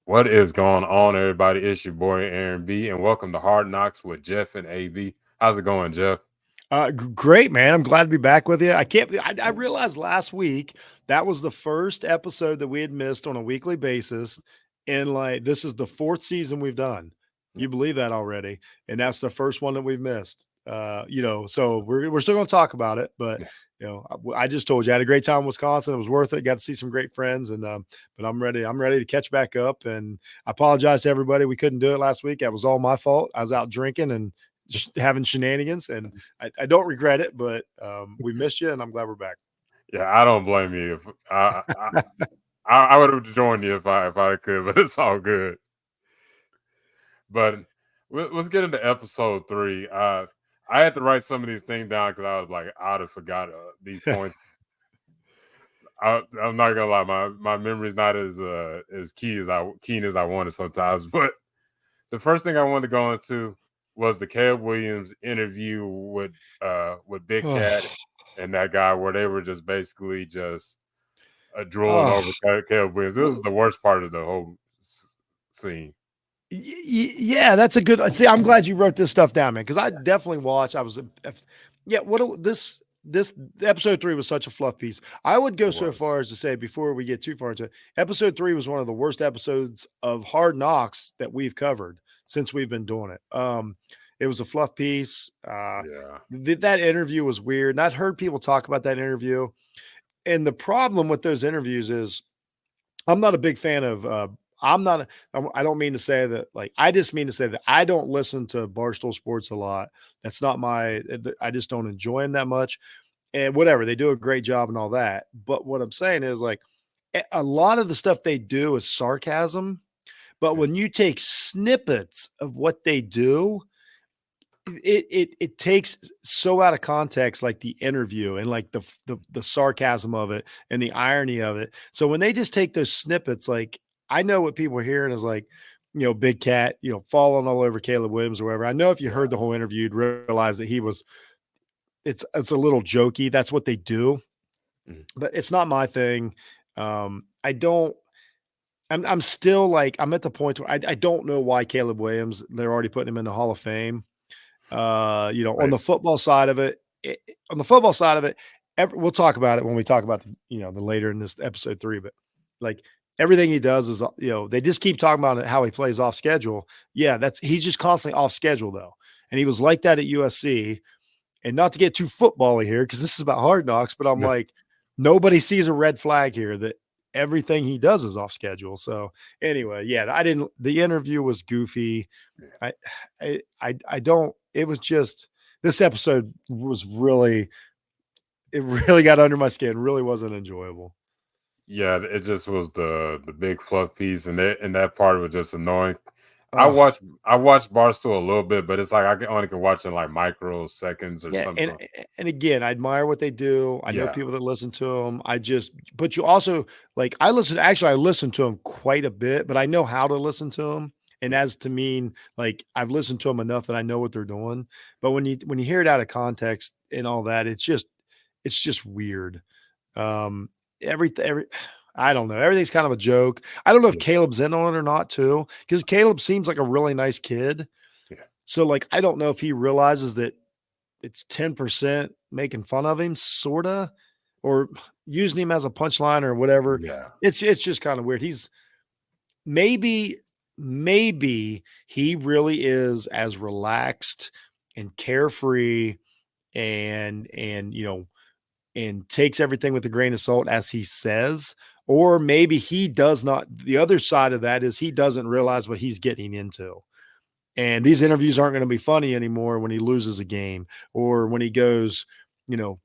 What is going on, everybody? It's your boy Aaron B, and welcome to Hard Knocks with Jeff and AB. How's it going, Jeff? Great, man. I'm glad to be back with you. I can't. I realized last week that was the first episode that we had missed on a weekly basis, and like this is the fourth season we've done. Yeah, You believe that already? And that's the first one that we've missed. So we're still going to talk about it, but yeah, I just told you I had a great time in Wisconsin. It was worth it. Got to see some great friends, and but I'm ready. I'm ready to catch back up. And I apologize to everybody we couldn't do it last week. That was all my fault. I was out drinking and just having shenanigans, and I don't regret it. But we missed you, and I'm glad we're back. yeah. I don't blame you. If I would have joined you if I could, but it's all good. But let's get into episode 3. I had to write some of these things down because I was like, I'd have forgot these points. I'm not gonna lie, my memory's not as keen as I wanted sometimes. But the first thing I wanted to go into was the Caleb Williams interview with Big Cat Oh, and that guy, where they were just basically just drooling oh. over Caleb Williams. It was the worst part of the whole scene. Yeah, that's a good. See, I'm glad you wrote this stuff down, man, because I definitely watched. I was, yeah. This episode 3 was such a fluff piece. I would go It so was. far as to say, before we get too far into it, episode 3 was one of the worst episodes of Hard Knocks that we've covered since we've been doing it. It was a fluff piece. Yeah. That interview was weird, and I'd heard people talk about that interview. And the problem with those interviews is I'm not a big fan of I'm not I don't mean to say that, like, I just mean to say that I don't listen to Barstool Sports a lot. That's not my I just don't enjoy them that much. And whatever, they do a great job and all that. But what I'm saying is, like, a lot of the stuff they do is sarcasm, but Yeah. when you take snippets of what they do, it takes so out of context, like the interview and like the sarcasm of it and the irony of it. So when they just take those snippets, like, I know what people are hearing is like, Big Cat, falling all over Caleb Williams or whatever. I know if you heard the whole interview, you'd realize that it's a little jokey. That's what they do, Mhm. but it's not my thing. I don't. I'm still like, I'm at the point where I don't know why Caleb Williams, they're already putting him in the Hall of Fame. On the Nice. football side of it, on the football side of it, we'll talk about it when we talk about the later in this episode 3. But like, everything he does is, they just keep talking about it, how he plays off schedule. Yeah, he's just constantly off schedule though, and he was like that at USC. And not to get too football-y here, because this is about Hard Knocks, but I'm like, nobody sees a red flag here that everything he does is off schedule. So anyway, yeah, I didn't. The interview was goofy. I I don't. It was just, this episode was really, it really got under my skin. Really wasn't enjoyable. Yeah, it just was the big fluff piece, and that part was just annoying. I Oh, watched I watched Barstool a little bit, but it's like only can watch in like microseconds or yeah, something. and again, I admire what they do. I know Yeah, people that listen to them. But you also, like, I listen to them quite a bit, but I know how to listen to them. And yeah, as to mean, like, I've listened to them enough that I know what they're doing. But when you hear it out of context and all that, it's just weird. Um, every I don't know. Everything's kind of a joke. I don't know if yeah, Caleb's in on it or not too, because Caleb seems like a really nice kid. yeah, So, like, I don't know if he realizes that it's 10% making fun of him, sorta, or using him as a punchline or whatever. yeah. It's just kind of weird. Maybe maybe he really is as relaxed and carefree and takes everything with a grain of salt as he says. Or maybe he does not. The other side of that is he doesn't realize what he's getting into. And these interviews aren't going to be funny anymore when he loses a game or when he goes,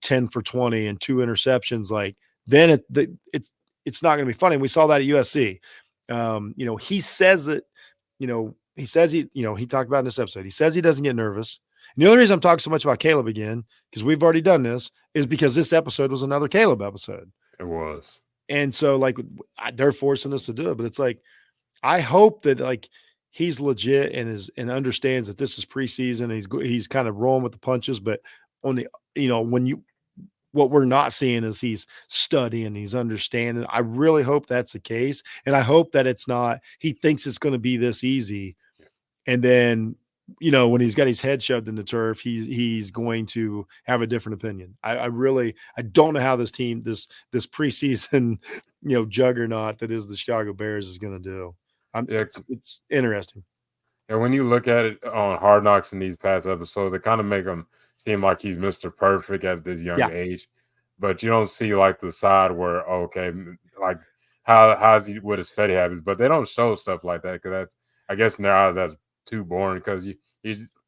10 for 20 and 2 interceptions. Like, then it's not going to be funny. We saw that at USC. He says that, he talked about in this episode. He says he doesn't get nervous. And the only reason I'm talking so much about Caleb again, because we've already done this, is because this episode was another Caleb episode. It was. And so, like, they're forcing us to do it. But it's like, I hope that, like, he's legit and understands that this is preseason. He's kind of rolling with the punches, but on the when what we're not seeing is he's studying, he's understanding. I really hope that's the case, and I hope that it's not he thinks it's gonna be this easy, and then, when he's got his head shoved in the turf, he's going to have a different opinion. I really I don't know how this team, this preseason, juggernaut that is the Chicago Bears is gonna do. Yeah, It's interesting. and when you look at it on Hard Knocks in these past episodes, they kind of make him seem like he's Mr. Perfect at this young Yeah. age, but you don't see like the side where okay, like how's he with his study habits, but they don't show stuff like that because that I guess in their eyes that's too boring because you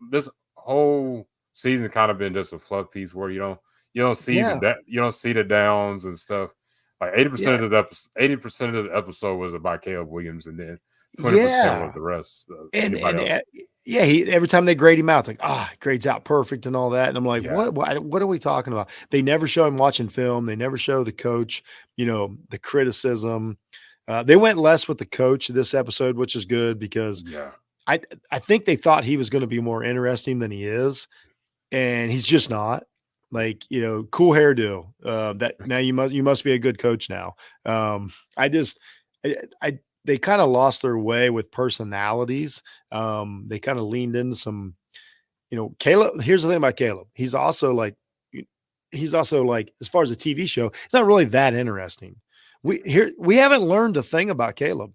this whole season kind of been just a fluff piece where you don't see Yeah. you don't see the downs and stuff. Like 80% Yeah. of the 80% of the episode was about Caleb Williams, and then 20% was Yeah. the rest of And anybody and, else. uh, yeah, every time they grade him out, it's like, grades out perfect and all that, and I'm like, Yeah, what are we talking about? They never show him watching film, they never show the coach, the criticism. They went less with the coach this episode, which is good because yeah, I I think they thought he was gonna be more interesting than he is, and he's just not. Like, cool hairdo. That now you must be a good coach now. I just I they kind of lost their way with personalities. They kind of leaned into some, Caleb. Here's the thing about Caleb. He's also like, as far as a TV show, it's not really that interesting. We haven't learned a thing about Caleb.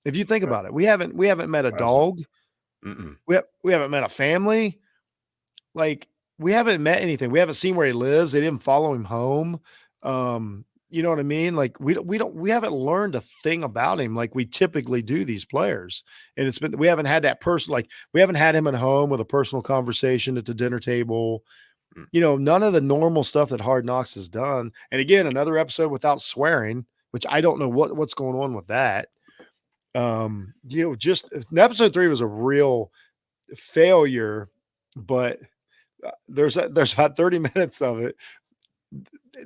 If you think yeah. about it, we haven't met a That's dog. mm-mm. We haven't met a family. Like, we haven't met anything. We haven't seen where he lives. They didn't follow him home. You know what I mean? Like, we haven't learned a thing about him like we typically do these players. And we haven't had that person, like, we haven't had him at home with a personal conversation at the dinner table. Mm. None of the normal stuff that Hard Knocks has done. And again, another episode without swearing, which I don't know what's going on with that. Just episode 3 was a real failure, but there's about 30 minutes of it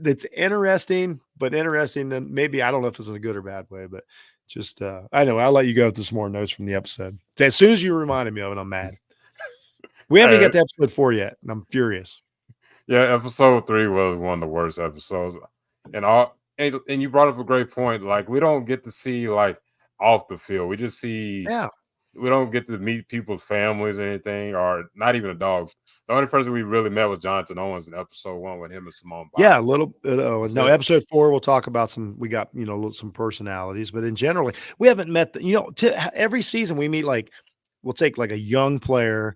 that's interesting, but interesting, and maybe I don't know if it's in a good or bad way, but just I know I'll let you go with some more notes from the episode. As soon as you reminded me of it, I'm mad. We haven't Hey, got to episode 4 yet, and I'm furious. yeah, episode 3 was one of the worst episodes, and you brought up a great point. Like we don't get to see like off the field. We just see Yeah. we don't get to meet people's families or anything, or not even a dog. The only person we really met was Jonathan Owens in episode 1 with him and Simone Yeah, a Biles. little bit. Oh, That's no, it. episode 4, we'll talk about we got, some personalities, but in general, we haven't met every season we meet, like, we'll take like a young player.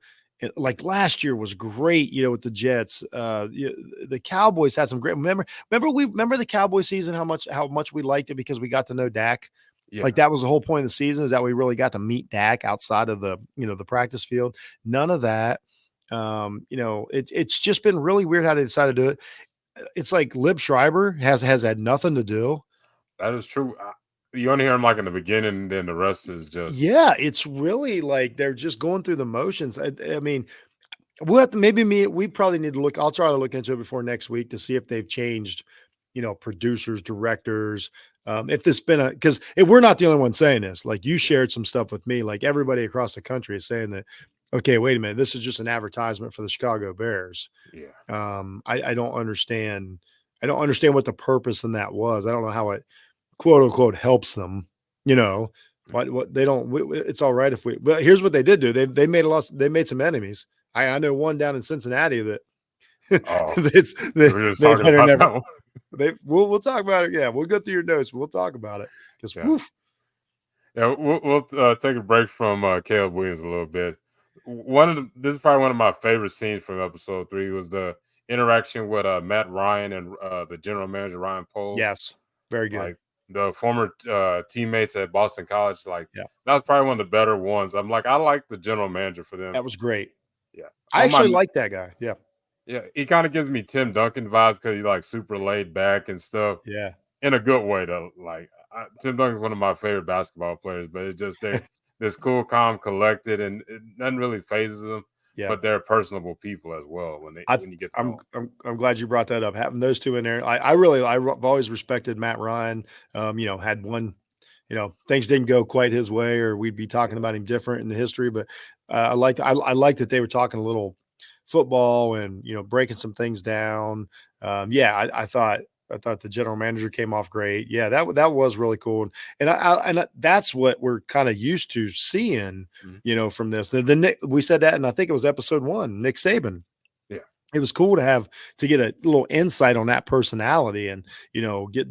Like last year was great, with the Jets. The Cowboys had some great. Remember the Cowboy season, how much we liked it because we got to know Dak. Yeah, Like, that was the whole point of the season, is that we really got to meet Dak outside of the practice field. None of that. It's just been really weird how they decided to do it. It's like Lib Schreiber has had nothing to do. that is true. You only hear him like in the beginning, then the rest is just Yeah, it's really like they're just going through the motions. I mean, we'll have to we probably need to look. I'll try to look into it before next week to see if they've changed, producers, directors. If this been because we're not the only one saying this. Like, you yeah, shared some stuff with me. Like, everybody across the country is saying that. Okay, wait a minute. This is just an advertisement for the Chicago Bears. yeah. I don't understand. I don't understand what the purpose in that was. I don't know how it, quote unquote, helps them. You know what they don't. It's all right if we. But here's what they did do. They made a lot. They made some enemies. I know one down in Cincinnati that Oh, they we were just they talking better about never. that one. We'll talk about it. Yeah, we'll go through your notes. We'll talk about it because Yeah. Yeah, we'll take a break from Caleb Williams a little bit. This is probably one of my favorite scenes from episode 3 was the interaction with Matt Ryan and the general manager Ryan Poles, yes, very good. like the former teammates at Boston College. Like Yeah, that was probably one of the better ones. I'm like I like the general manager for them. that was great. Yeah, I one of actually my like that guy. Yeah, yeah, he kind of gives me Tim Duncan vibes because he's like super laid back and stuff yeah, in a good way though. Like Tim Duncan's one of my favorite basketball players, but it's just they're this cool, calm, collected, and nothing really phases them. yeah. But they're personable people as well I when you get to know I'm them. I'm glad you brought that up. Having those 2 in there, I've always respected Matt Ryan. Had one, things didn't go quite his way, or we'd be talking Yeah, about him different in the history. But I liked that they were talking a little. football and breaking some things down. Yeah, I thought the general manager came off great. Yeah, that was really cool, and that's what we're kind of used to seeing, Mhm. from this. We said that, and I think it was episode one, Nick Saban. Yeah, It was cool to get a little insight on that personality and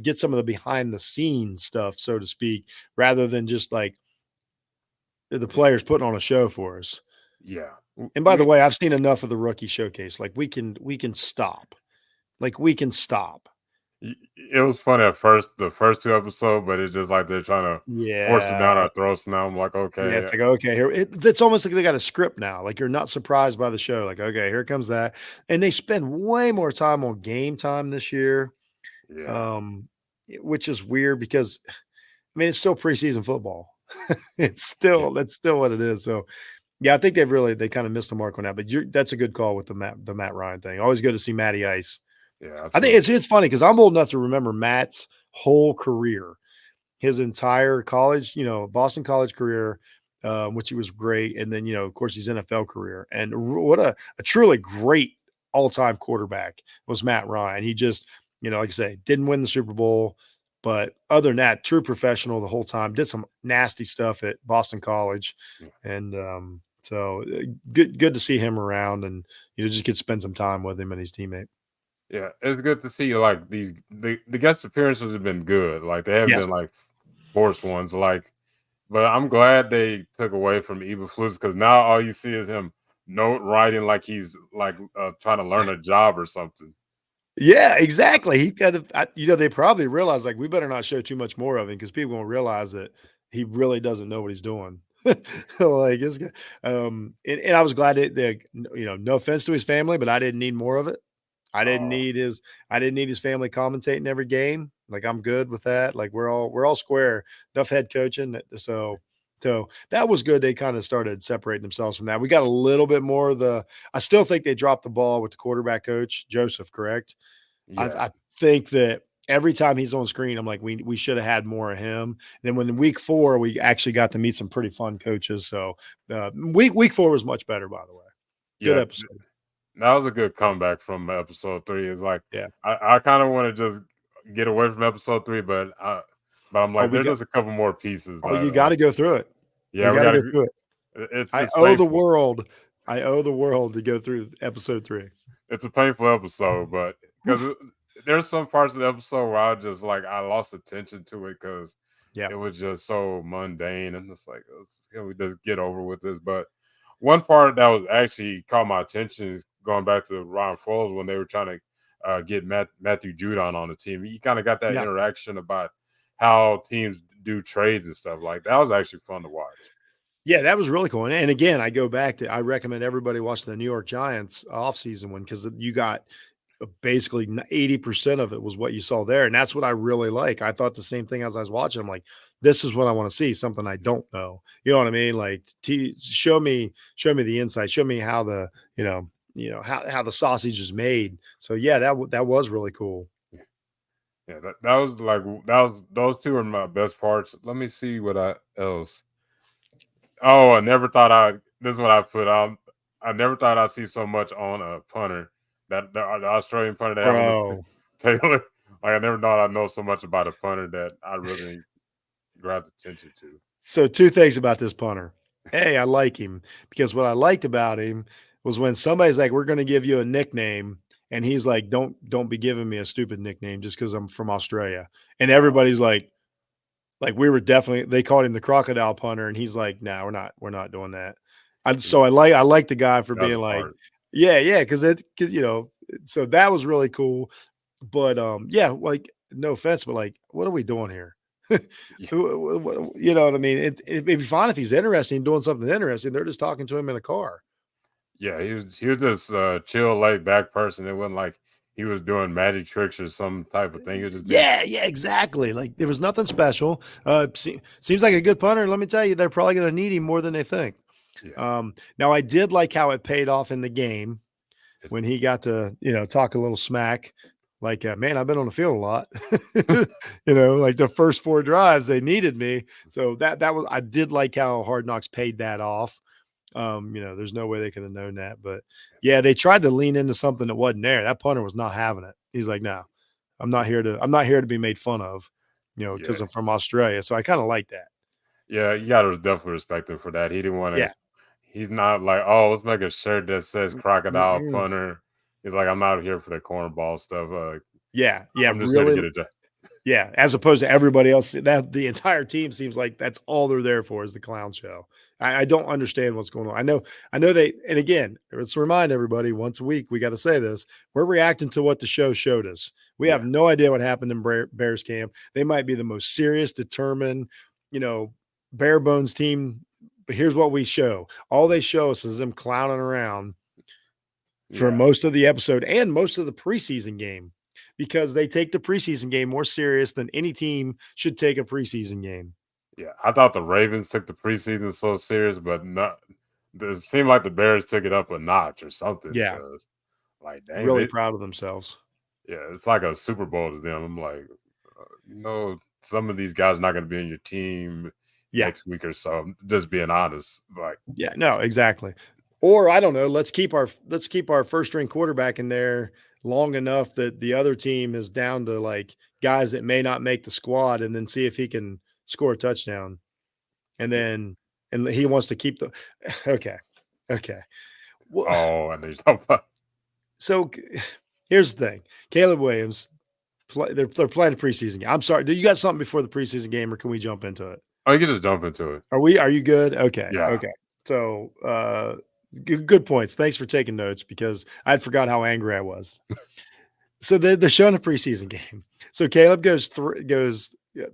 get some of the behind the scenes stuff, so to speak, rather than just like the yeah, players putting on a show for us. yeah. And by the way, I've seen enough of the rookie showcase. Like we can stop. Like we can stop. It was funny at first, the first two episodes, but it's just like they're trying to force it down Yeah. our throats. Now I'm like, Yeah, okay, it's like, okay, here it's almost like they got a script now. Like you're not surprised by the show. Like, okay, here comes that. And they spend way more time on game time this year. yeah, Um, which is weird because I mean it's still preseason football. It's yeah, still that's still what it is. So yeah, I think they kind of missed the mark on that. But that's a good call with the Matt Ryan thing. Always good to see Matty Ice. yeah, I think absolutely, it's funny because I'm old enough to remember Matt's whole career, his entire college, Boston college career, which he was great, and then of course his NFL career, and what a truly great all time quarterback was Matt Ryan. He just like I say, didn't win the Super Bowl, but other than that, true professional the whole time. Did some nasty stuff at Boston College, yeah, and so good to see him around, and just get to spend some time with him and his teammate. yeah. It's good to see like the guest appearances have been good. Like they haven't Yes. been like forced ones. Like, but I'm glad they took away from Eberflus because now all you see is him note writing like he's like trying to learn a job or something. Yeah, exactly. He kind of, they probably realize like we better not show too much more of him because people gonna realize that he really doesn't know what he's doing. Like and I was glad that no offense to his family, but I didn't need more of it. I didn't Oh, need his I didn't need his family commentating every game. Like I'm good with that. Like we're all square. Enough head coaching. So that was good. They kind of started separating themselves from that. We got a little bit more of the I still think they dropped the ball with the quarterback coach, Joseph, correct? yeah, I think that every time he's on screen, I'm like, we should have had more of him. Then when in week 4, we actually got to meet some pretty fun coaches. So week 4 was much better, by the way. Good yeah. episode. That was a good comeback from episode 3. It's like Yeah. I kind of want to just get away from episode 3, but I'm Oh, like, there's just a couple more pieces. you got to go through it. Yeah, You we got to gotta. go through it. I It's owe the painful. world. I owe the world to go through episode 3. It's a painful episode, but because there's some parts of the episode where I just like I lost attention to it because Yeah. it was just so mundane and it's like, can we just get over with this? But one part that was actually caught my attention is going back to Ron Foles when they were trying to get Matthew Judon on the team. You kind of got that Yeah. interaction about how teams do trades and stuff like that. Was actually fun to watch. Yeah, that was really cool. And again, I go back to I recommend everybody watch the New York Giants offseason one because you got basically 80% of it was what you saw there. And that's what I really like. I thought the same thing as I was watching. I'm like, this is what I want to see, something I don't know. You know what I mean? Like show me the insight, show me how how the sausage is made. So yeah, that was really cool. Yeah, that was like that was those two are my best parts. Let me see what I else. Oh, I never thought I. This is what I put on. I never thought I'd see so much on a punter. That the Australian punter they have on this Bro. Taylor. Like I never thought I'd know so much about a punter that I really grabbed attention to. So two things about this punter. Hey, I like him because what I liked about him was when somebody's like, "We're going to give you a nickname," and he's like, "Don't be giving me a stupid nickname just because I'm from Australia." And Oh, everybody's like we were definitely they called him the crocodile punter, and he's like, "No, we're not doing that." yeah, So I like the guy for that was being a like, part. yeah, because so that was really cool. But yeah, like no offense, but like, what are we doing here? Yeah, You know what I mean? It'd be fine if he's interested in doing something interesting. They're just talking to him in a car. yeah. He was just chill, laid back person. It wasn't like he was doing magic tricks or some type of thing. He was just being Yeah, exactly. Like there was nothing special. Seems like a good punter. Let me tell you, they're probably going to need him more than they think. yeah. Now I did like how it paid off in the game It, when he got to talk a little smack. Like, man, I've been on the field a lot. Like the first 4 drives they needed me, so that was I did like how Hard Knocks paid that off. There's no way they could have known that. But yeah, they tried to lean into something that wasn't there. That punter was not having it. He's like, no, I'm not here to be made fun of, Yeah, because I'm from Australia. So I kind of like that. yeah, you gotta definitely respect him for that. He didn't want to. Yeah. He's not like, oh, let's make a shirt that says crocodile Mm-mm. punter. He's like, I'm not here for the cornball stuff. Yeah. Yeah. I'm just here to Really. get a job. Yeah, as opposed to everybody else, that the entire team seems like that's all they're there for is the clown show. I don't understand what's going on. I know they, and again, let's remind everybody once a week, we got to say this. We're reacting to what the show showed us. We Yeah, have no idea what happened in Bears camp. They might be the most serious, determined, you know, bare bones team. But here's what we show. All they show us is them clowning around for yeah, most of the episode and most of the preseason game because they take the preseason game more serious than any team should take a preseason game. yeah. I thought the Ravens took the preseason so serious, but not. It seemed like the Bears took it up a notch or something. Yeah, Because, like, dang, really proud of themselves. yeah, it's like a Super Bowl to them. I'm like, some of these guys are not going to be in your team Yeah. next week or so. I'm just being honest. Like, Yeah, no, exactly. Or I don't know, let's keep our first string quarterback in there long enough that the other team is down to like guys that may not make the squad and then see if he can score a touchdown. And yeah. then and he wants to keep the okay. Okay. Well, Oh, and there's no. so here's the thing. Caleb Williams, they're playing a preseason game. I'm sorry. Do you got something before the preseason game, or can we jump into it? I get to jump into it. Are you good? Okay. Yeah, Okay. So good points. Thanks for taking notes because I'd forgot how angry I was. So they're showing a preseason game. So Caleb goes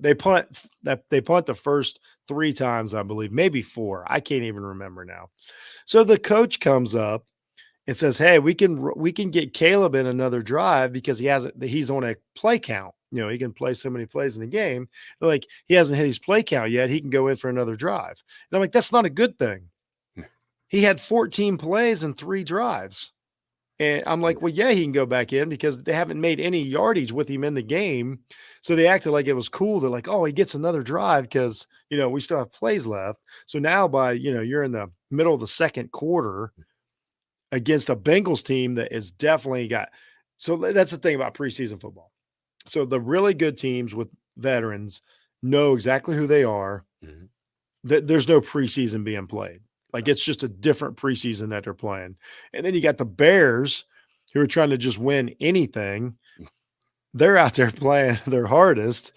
they punt the first three times, I believe, maybe four. I can't even remember now. So the coach comes up and says, "Hey, we can get Caleb in another drive because he's on a play count. He can play so many plays in the game. Like he hasn't hit his play count yet. He can go in for another drive." And I'm like, "That's not a good thing." He had 14 plays and 3 drives. And I'm yeah, like, "Well, yeah, he can go back in because they haven't made any yardage with him in the game." So they acted like it was cool. They're like, "Oh, he gets another drive because, we still have plays left." So now you're in the middle of the second quarter against a Bengals team that is definitely got. So that's the thing about preseason football. So the really good teams with veterans know exactly who they are. mhm, There's no preseason being played. Like no, it's just a different preseason that they're playing. And then you got the Bears who are trying to just win anything. They're out there playing their hardest.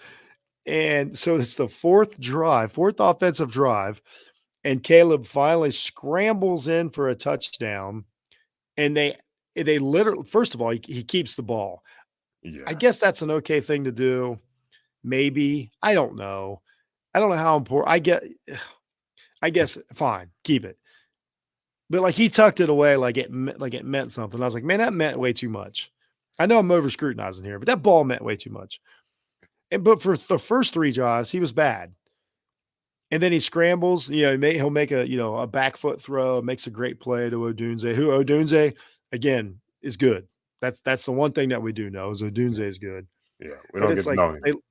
And so it's the fourth offensive drive. And Caleb finally scrambles in for a touchdown. And they literally, first of all, he keeps the ball. I yeah, guess that's an okay thing to do. Maybe. I don't know. I don't know how important I guess fine, keep it. But like he tucked it away like it meant something. I was like, man, that meant way too much. I know I'm over scrutinizing here, but that ball meant way too much. But for the first 3 drives, he was bad. And then he scrambles, he'll make a back foot throw, makes a great play to Odunze, who Odunze again is good. That's the one thing that we do know is Odunze is good. yeah. We But don't it's get to like know him.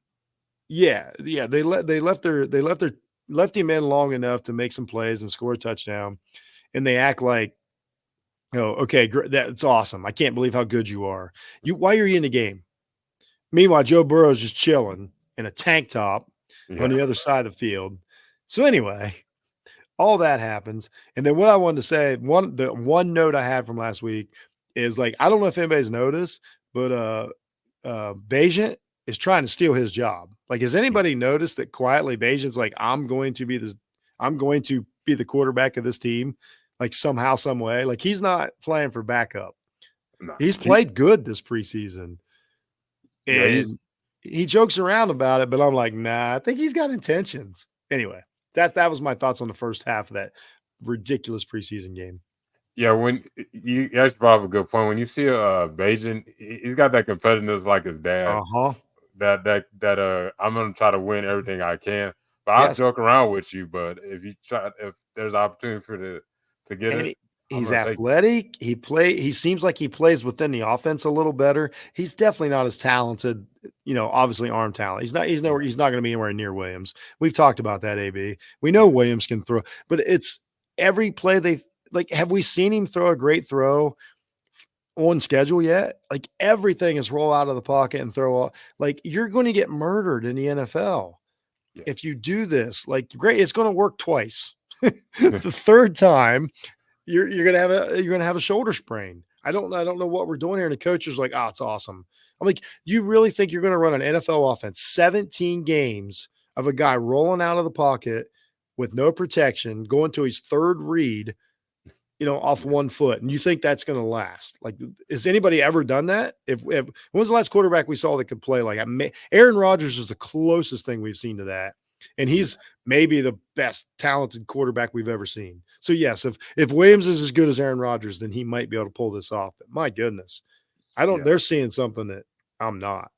yeah, they left him in long enough to make some plays and score a touchdown, and they act like, "Oh, okay, that's awesome. I can't believe how good you are. Why are you in the game?" Meanwhile, Joe Burrow's just chilling in a tank top on Yeah, the other side of the field. So anyway, all that happens, and then what I wanted to say, the one note I had from last week is like I don't know if anybody's noticed, but Bayesian is trying to steal his job. Like, has yeah, anybody noticed that quietly Bayesian's like, I'm going to be the quarterback of this team, like somehow, some way. Like he's not playing for backup. no. He's played good this preseason, Yeah, he's and he jokes around about it, but I'm like, nah, I think he's got intentions. Anyway, that was my thoughts on the first half of that ridiculous preseason game. yeah. When you actually brought up a good point. When you see a Bajan, he's got that competitiveness like his dad. Uh-huh. That I'm gonna try to win everything I can. But I'll Yes. joke around with you. But if there's opportunity to get And it, I'm he's gonna take it. athletic. He seems like he plays within the offense a little better. He's definitely not as talented, obviously arm talent. He's not going to be anywhere near Williams. We've talked about that, AB. We know Williams can throw, but every play like, have we seen him throw a great throw on schedule yet? Like, everything is roll out of the pocket and throw all like, you're gonna get murdered in the NFL Yeah. if you do this. Like, great, it's gonna work twice. The third time, you're gonna have a shoulder sprain. I don't know what we're doing here. And the coach is like, "Oh, it's awesome." I'm like, "You really think you're gonna run an NFL offense 17 games of a guy rolling out of the pocket with no protection, going to his third read, off Yeah. one foot, and you think that's going to last? Like, has anybody ever done that? If when was the last quarterback we saw that could play like Aaron Rodgers is the closest thing we've seen to that, and Yeah. he's maybe the best talented quarterback we've ever seen. So yes, if Williams is as good as Aaron Rodgers, then he might be able to pull this off. But my goodness, I don't. Yeah. They're seeing something that I'm not.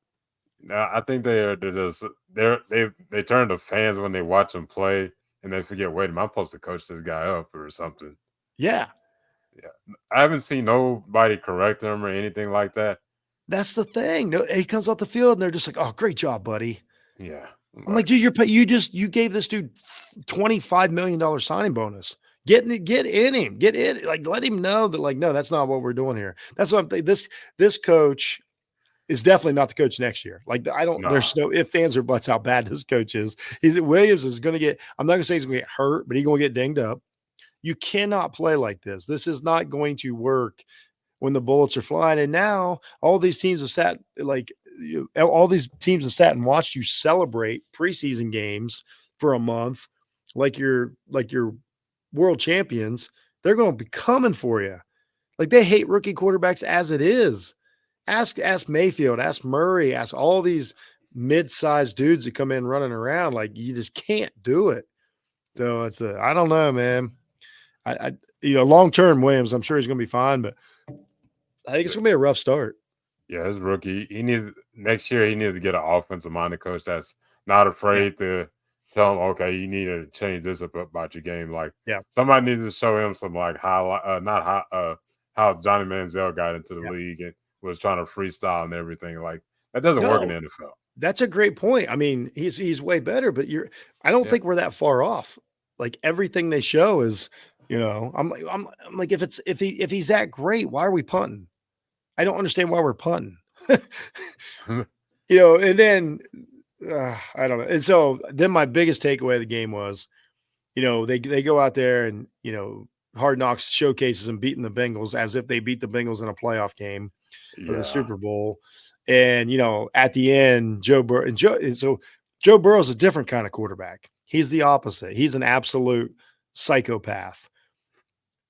I think they're just they turn to fans when they watch him play, and they forget. Wait a minute, I'm supposed to coach this guy up or something. Yeah, Yeah, I haven't seen nobody correct him or anything like that. that's the thing. No, he comes off the field and they're just like, "Oh, great job, buddy." Yeah, I'm I'm like, like, dude, you gave this dude $25 million signing bonus. Get in him, get in, like let him know that, like, no, that's not what we're doing here. That's what I'm thinking. This coach is definitely not the coach next year. Like, I don't, nah, there's no ifs, ands, or buts how bad this coach is. Williams is gonna get, I'm not gonna say he's gonna get hurt, but he's gonna get dinged up. You cannot play like this. This is not going to work when the bullets are flying. And now all these teams have sat all these teams have sat and watched you celebrate preseason games for a month, like you're world champions. They're going to be coming for you. Like, they hate rookie quarterbacks as it is. Ask Mayfield, ask Murray, ask all these mid-sized dudes that come in running around. Like, you just can't do it. So I don't know, man. I long term Williams, I'm sure he's going to be fine, but I think it's going to be a rough start. yeah, his rookie. He needs next year. He needs to get an offensive minded coach that's not Yeah, afraid to tell him, okay, you need to change this up about your game. Like yeah, somebody needs to show him some like how not how Johnny Manziel got into the yeah. league and was trying to freestyle and everything. Like that doesn't work in the No, NFL. that's a great point. I mean, he's way better, but I don't Yeah. think we're that far off. Like, everything they show is, I'm like, if he's that great, why are we punting? I don't understand why we're punting. And then I don't know. And so then my biggest takeaway of the game was, they go out there and, Hard Knocks showcases them beating the Bengals as if they beat the Bengals in a playoff game or the Yeah. Super Bowl. And, at the end, so Joe Burrow's a different kind of quarterback. He's the opposite. He's an absolute psychopath.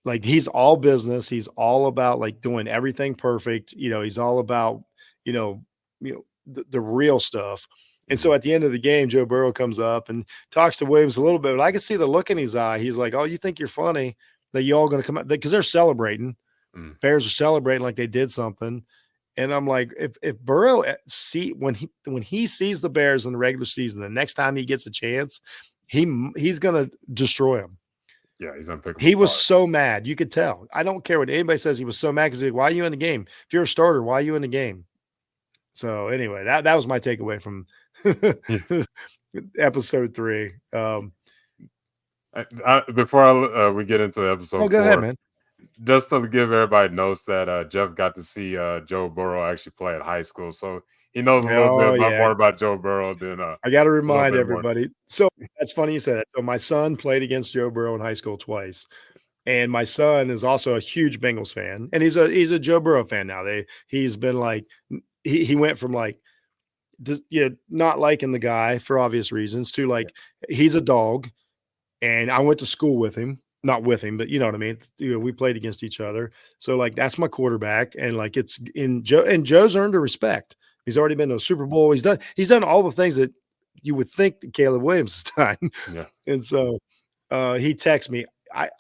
Like, he's all business. He's all about, like, doing everything perfect. He's all about, the real stuff. And so Mhm. at the end of the game, Joe Burrow comes up and talks to Williams a little bit, but I can see the look in his eye. He's like, "Oh, you think you're funny that you all going to come out?" Because they're celebrating. Mm. Bears are celebrating like they did something. And I'm like, if Burrow see when he sees the Bears in the regular season, the next time he gets a chance, he's gonna destroy them. Yeah. He's gonna pick him He was apart. so mad, you could tell. I don't care what anybody says. He was so mad because, why are you in the game? If you're a starter, why are you in the game? So anyway, that was my takeaway from episode 3. Before we get into Oh, episode go ahead, 4, man. just to give everybody notes that Jeff got to see Joe Burrow actually play at high school, so he knows a little bit Oh yeah, more about Joe Burrow than I got to a little remind bit more. everybody. So that's funny you said that. So my son played against Joe Burrow in high school twice. And my son is also a huge Bengals fan, and he's a Joe Burrow fan now. He's been like, he went from like, just, not liking the guy for obvious reasons to like, he's a dog, and I went to school with him, not with him, but you know what I mean. We played against each other, so like, that's my quarterback, and like, it's in Joe, and Joe's earned a respect. He's already been to a Super Bowl. He's done all the things that you would think that Caleb Williams has done. Yeah, And so he texts me.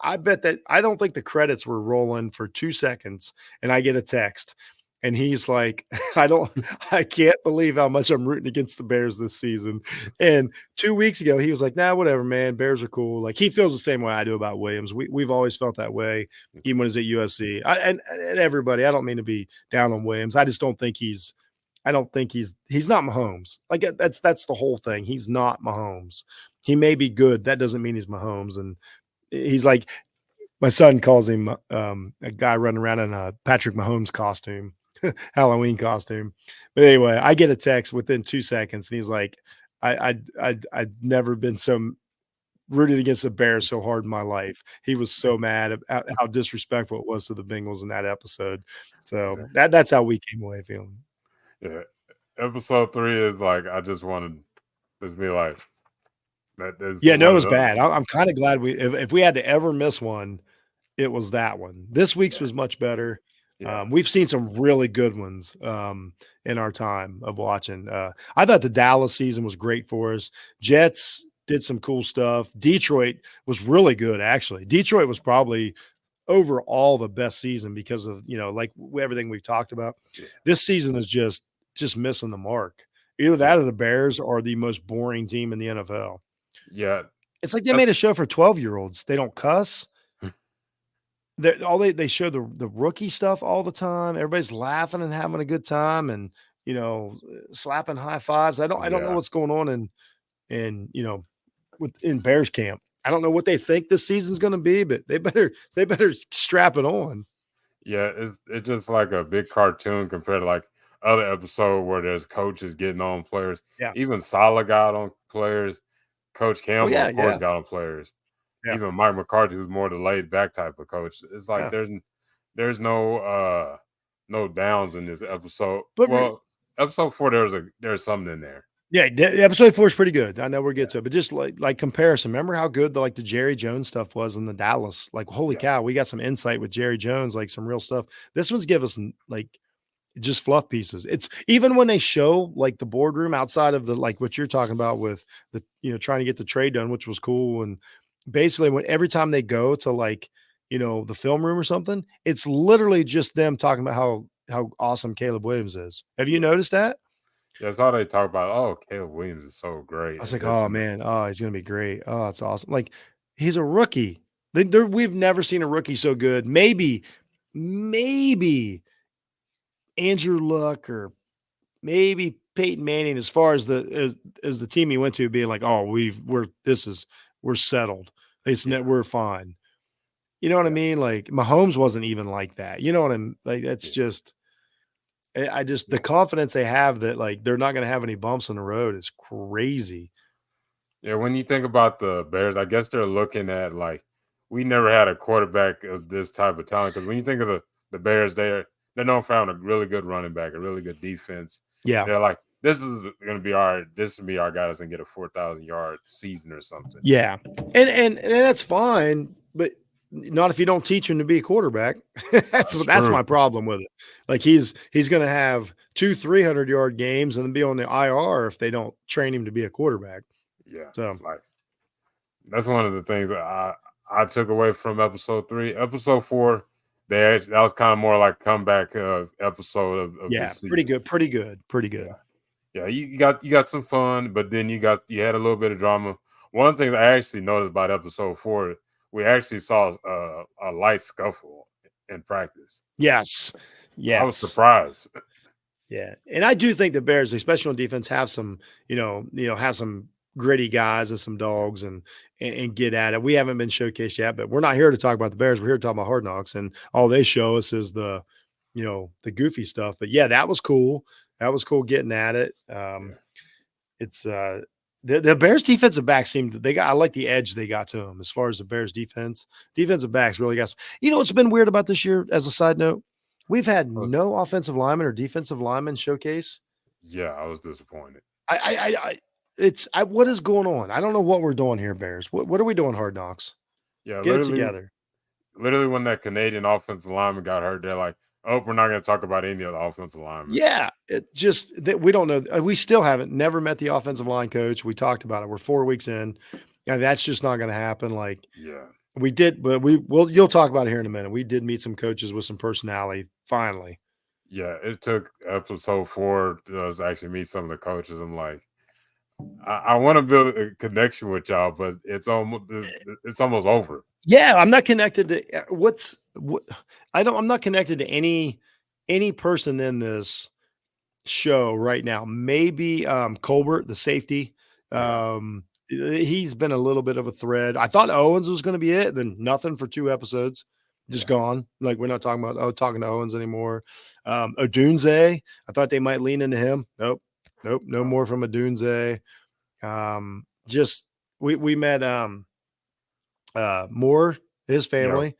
I bet that I don't think the credits were rolling for 2 seconds, and I get a text, and he's like, I can't believe how much I'm rooting against the Bears this season. And 2 weeks ago, he was like, nah, whatever, man. Bears are cool. Like, he feels the same way I do about Williams. We've always felt that way, even when he's at USC. And everybody, I don't mean to be down on Williams. I just don't think I don't think he's not Mahomes. Like, that's the whole thing. He's not Mahomes. He may be good. That doesn't mean he's Mahomes. And he's like, My son calls him, a guy running around in a Patrick Mahomes costume, Halloween costume. But anyway, I get a text within 2 seconds, and he's like, I'd never been so rooted against the Bears so hard in my life. He was so mad at how disrespectful it was to the Bengals in that episode. So Yeah. that's how we came away feeling. Yeah. Episode 3 is like I just wanted to just be like that is Yeah, no, it one of was those. bad. I'm kinda glad if we had to ever miss one, it was that one. This week's Yeah. was much better. Yeah. We've seen some really good ones, in our time of watching. I thought the Dallas season was great for us. Jets did some cool stuff. Detroit was really good, actually. Detroit was probably overall the best season because of, like, everything we've talked about. Yeah. This season is just missing the mark. Either Yeah. that or the Bears are the most boring team in the NFL. Yeah. It's like they made That's a show for 12-year-olds. They don't cuss. They show the rookie stuff all the time. Everybody's laughing and having a good time and, slapping high fives. I don't know yeah. what's going on in Bears camp. I don't know what they think this season's gonna be, but they better strap it on. Yeah, it's just like a big cartoon compared to like other episode where there's coaches getting on players. Yeah. Even Salah got on players. Coach Oh, Campbell, yeah, of course, yeah, got on players. yeah, Even Mike McCarthy, who's more the laid back type of coach. It's like yeah. there's no downs in this episode. But re Well, episode 4 there's something in there. Yeah, episode 4 is pretty good. I know we'll Yeah, get to it, but just like comparison, remember how good the Jerry Jones stuff was in the Dallas? Like, holy yeah, cow, we got some insight with Jerry Jones, like some real stuff. This one's give us like just fluff pieces. It's even when they show like the boardroom outside of the like what you're talking about with the trying to get the trade done, which was cool. And basically when every time they go to like, the film room or something, it's literally just them talking about how awesome Caleb Williams is. Have you yeah. noticed that? Yeah, that's all they talk about. Oh, Caleb Williams is so great I was and like, this "Oh, and that. man. Oh, he's gonna be great. Oh, it's awesome." Like, he's a rookie. We've never seen a rookie so good. Maybe Andrew Luck or maybe Peyton Manning as far as the team he went to being like, "Oh, we're settled. It's Yeah, net we're fine." You know what I yeah, mean? Like, Mahomes wasn't even like that. You know what I'm like, that's yeah, just I just the yeah. confidence they have that, like, they're not gonna have any bumps in the road is crazy. Yeah, when you think about the Bears, I guess they're looking at like we never had a quarterback of this type of talent. Because when you think of the Bears, they're known for having a really good running back, a really good defense. Yeah. They're like, this is going to be this will be our guy that's going to get a 4,000 yard season or something. Yeah, and that's fine, but not if you don't teach him to be a quarterback. That's That's true. my problem with it. Like he's going to have 200-300 yard games and then be on the IR if they don't train him to be a quarterback. Yeah, So like that's one of the things that I took away from episode 3. Episode 4, that was kind of more like comeback episode of yeah, this pretty season. good, pretty good, pretty Yeah. good. Yeah, you got some fun, but then you had a little bit of drama. One thing that I actually noticed about episode 4, we actually saw a light scuffle in practice. Yes, I was yes. surprised. Yeah, and I do think the Bears, especially on defense, have some, have some gritty guys and some dogs and get at it. We haven't been showcased yet, but we're not here to talk about the Bears. We're here to talk about Hard Knocks, and all they show us is the goofy stuff. But yeah, that was cool. That was cool getting at it. Yeah, It's the Bears defensive backs seemed they got. I like the edge they got to them as far as the Bears defensive backs really got. What's been weird about this year? As a side note, we've had I was no offensive lineman or defensive lineman showcase. yeah, I was disappointed. What is going on? I don't know what we're doing here, Bears. What are we doing, Hard Knocks? Yeah, Get it literally, together. literally when that Canadian offensive lineman got hurt, they're like, "Oh, we're not going to talk about any of the offensive linemen." Yeah, it just that we don't know. We still haven't never met the offensive line coach. We talked about it. We're 4 weeks in. And that's just not going to happen. Like Yeah, we did, but you'll talk about it here in a minute. We did meet some coaches with some personality finally. yeah. It took episode 4 to us actually meet some of the coaches. I'm like, I want to build a connection with y'all, but it's almost over. Yeah, I'm not connected to what I'm not connected to any person in this show right now. Maybe Colbert, the safety, Yeah, um, he's been a little bit of a thread. I thought Owens was going to be it, then nothing for 2 episodes, just Yeah. gone. Like we're not talking about talking to Owens anymore. Odunze, I thought they might lean into him. Nope, nope, no Uh, more from Odunze. Just we met Moore, his yeah. family,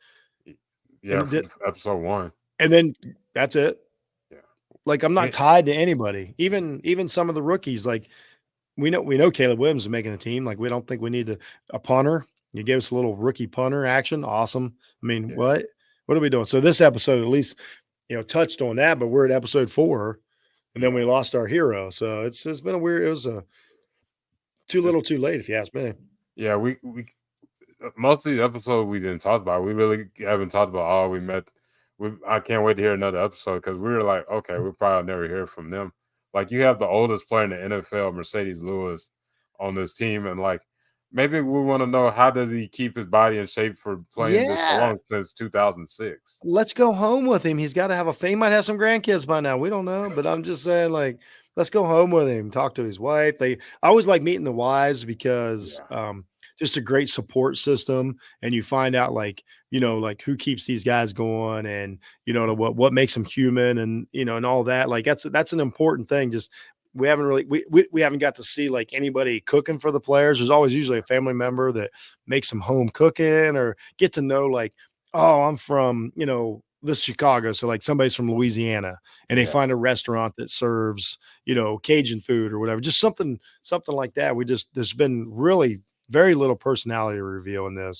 Yeah. and For episode 1. and then that's it. Yeah. Like I'm not And, tied to anybody. Even some of the rookies, like we know Caleb Williams is making the team. Like we don't think we need a punter. You gave us a little rookie punter action. Awesome. I mean, yeah. what are we doing? So this episode at least, touched on that, but we're at episode 4 and then Yeah. we lost our hero. So it's been a weird, it was a too It- little too late, if you ask me. yeah. We most of the episodes we didn't talk about. We really haven't talked about all we met. I can't wait to hear another episode because we were like, okay, we'll probably never hear from them. Like you have the oldest player in the NFL, Mercedes Lewis, on this team, and like maybe we want to know how does he keep his body in shape for playing this so Yeah. long since 2006. Let's go home with him. He's got to have he might have some grandkids by now. We don't know, but I'm just saying, like, let's go home with him. Talk to his wife. I always like meeting the wives because Yeah, just a great support system, and you find out like who keeps these guys going, and what makes them human, and and all that. Like that's an important thing. Just we haven't really we haven't got to see like anybody cooking for the players. There's always usually a family member that makes some home cooking or get to know like, oh, I'm from, this Chicago. So like somebody's from Louisiana and they yeah, find a restaurant that serves, Cajun food or whatever, just something like that. There's been really very little personality reveal in yeah.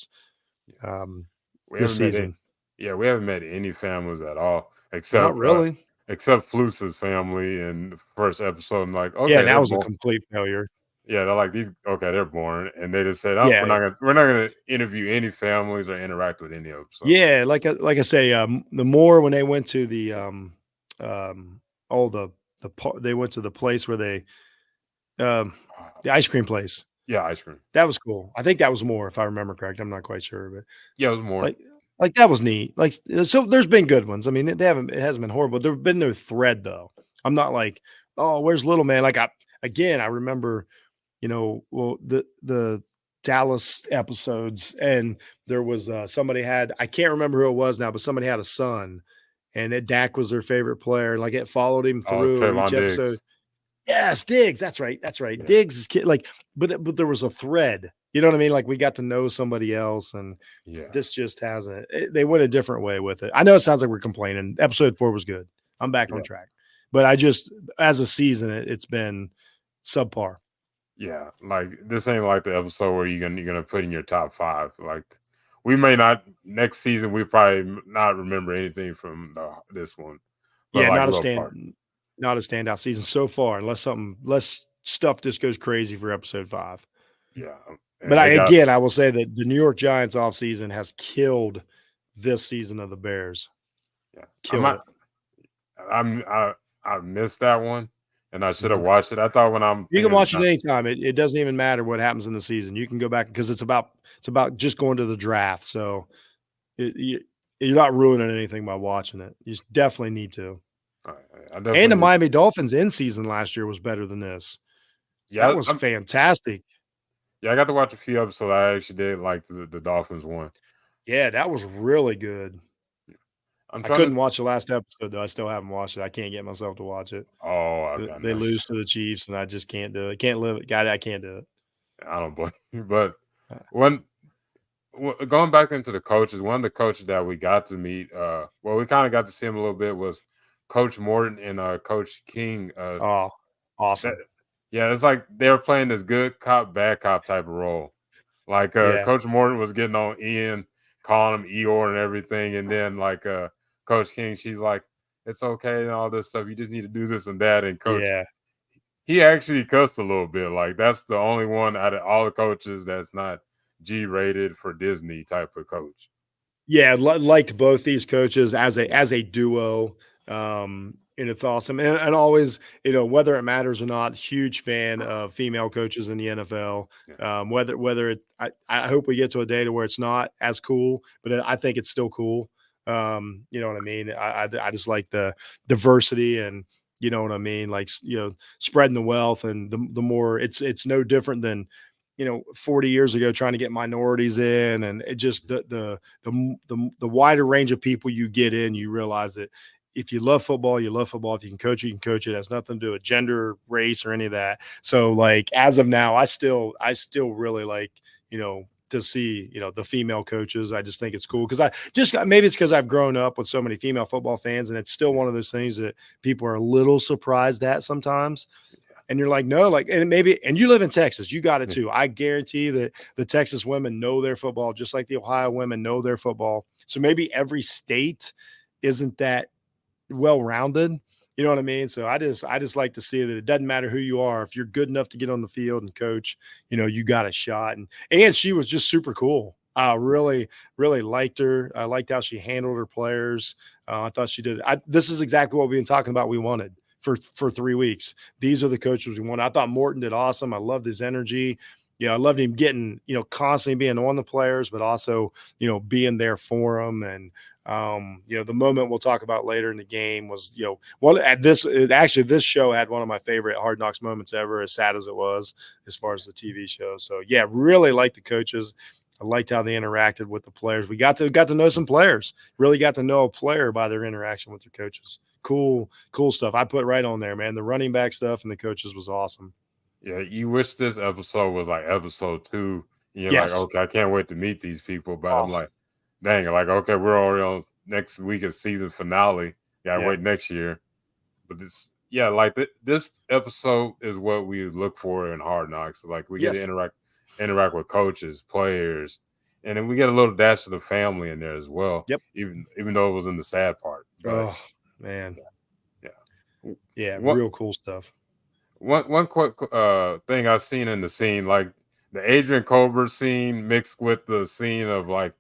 um, We this haven't met it. season. Yeah, we haven't met any families at all Not really. except Fluce's family in the first episode. I'm like, Yeah. okay, Now they're was a born. complete failure. Yeah, they're like these. Okay, they're born, and they just said, "Oh, Yeah. Yeah. we're not gonna interview any families or interact with any of them." So, Yeah. Like I say, the more when they went to um, all they went to the place where um, uh, the ice cream place. yeah, ice cream. That was cool. I think that was more, if I remember correct. I'm not quite sure, but Yeah, it was more. like that was neat. Like so there's been good ones. I mean, it hasn't been horrible. There's been no thread though. I'm not like, oh, where's little man? Like I remember, well, the Dallas episodes and there was somebody had I can't remember who it was now, but somebody had a son and that Dak was their favorite player. Like it followed him Oh, through each Trayvon episode. Diggs. Yes, Diggs. That's right. That's right. Yeah, Diggs is like, but there was a thread. You know what I mean? Like we got to know somebody else, and yeah, this just hasn't. They went a different way with it. I know it sounds like we're complaining. Episode 4 was good. I'm back on yeah, track, but I just as a season, it's been subpar. yeah. Like this ain't like the episode where you're gonna put in your top 5. Like we may not next season. We probably not remember anything from this one, but Yeah, like little part. not a standout season so far, unless stuff just goes crazy for episode 5. Yeah, But and they got. I will say that the New York Giants offseason has killed this season of the Bears. Yeah, Killed it. I'm I missed that one, and I should have Mhm. watched it. I thought when I'm You can thinking of watch it John, anytime. It doesn't even matter what happens in the season. You can go back because it's about just going to the draft. So it, you, you're not ruining anything by watching it. You definitely need to. I, I And the definitely Miami Dolphins in season last year was better than this. That yeah was fantastic. yeah I got to watch a few episodes. I actually did like the Dolphins one. Yeah, that was really good. I'm I trying to. couldn't watch the last episode though. I still haven't watched it. I can't get myself to watch it. Oh, okay, They no, lose to the Chiefs, and I just can't do it. Can't live it. God, I can't do it. I don't blame you. But Uh, when going back into the coaches, one of the coaches that we got to meet, well, we kind of got to see him a little bit was Coach Morton and Coach King. Oh, That awesome. yeah, it's like they were playing this good cop, bad cop type of role. Like Yeah. Coach Morton was getting on Ian, calling him Eeyore and everything, and then like Coach King, she's like, "It's okay and all this stuff. You just need to do this and that." And Coach, Yeah. he actually cussed a little bit. Like that's the only one out of all the coaches that's not G rated for Disney type of coach. Yeah, liked both these coaches as a duo, and it's awesome. And always, whether it matters or not, huge fan of female coaches in the NFL. Yeah, Whether I hope we get to a day to where it's not as cool, but I think it's still cool. You know what I mean? I just like the diversity and you know what I mean, like spreading the wealth and the more it's no different than 40 years ago trying to get minorities in, and it just the wider range of people you get in, you realize that if you love football, you love football. If you can coach it, you can coach it. It has nothing to do with gender, race, or any of that. So like as of now, I still really like, to see, the female coaches. I just think it's cool because I just maybe it's because I've grown up with so many female football fans, and it's still one of those things that people are a little surprised at sometimes. And you're like, no, like, and maybe, and you live in Texas, you got it Yeah. too. I guarantee that the Texas women know their football, just like the Ohio women know their football. So maybe every state isn't that well rounded. You know what I mean? So I just like to see that it doesn't matter who you are. If you're good enough to get on the field and coach, you got a shot. And she was just super cool. I really, really liked her. I liked how she handled her players. I thought she did. This is exactly what we've been talking about. We wanted for 3 weeks. These are the coaches we want. I thought Morton did awesome. I loved his energy. I loved him getting, constantly being on the players, but also, being there for them. And the moment we'll talk about later in the game was, one at this actually this show had one of my favorite Hard Knocks moments ever, as sad as it was, as far as the TV show. So yeah, really liked the coaches. I liked how they interacted with the players. We got to know some players. Really got to know a player by their interaction with their coaches. Cool stuff. I put right on there, man. The running back stuff and the coaches was awesome. Yeah, you wish this episode was like episode 2. And you're like, Yes. okay, I can't wait to meet these people. But I'm Oh, like, dang, like, okay, we're already on next week of season finale. Gotta yeah. wait next year. But yeah, like this episode is what we look for in Hard Knocks. Like we get to Yes. interact with coaches, players, and then we get a little dash of the family in there as well. Yep. Even though it was in the sad part. But Oh, man. yeah. Yeah, What real cool stuff. one quick thing I've seen in the scene, like the Adrian Colbert scene mixed with the scene of like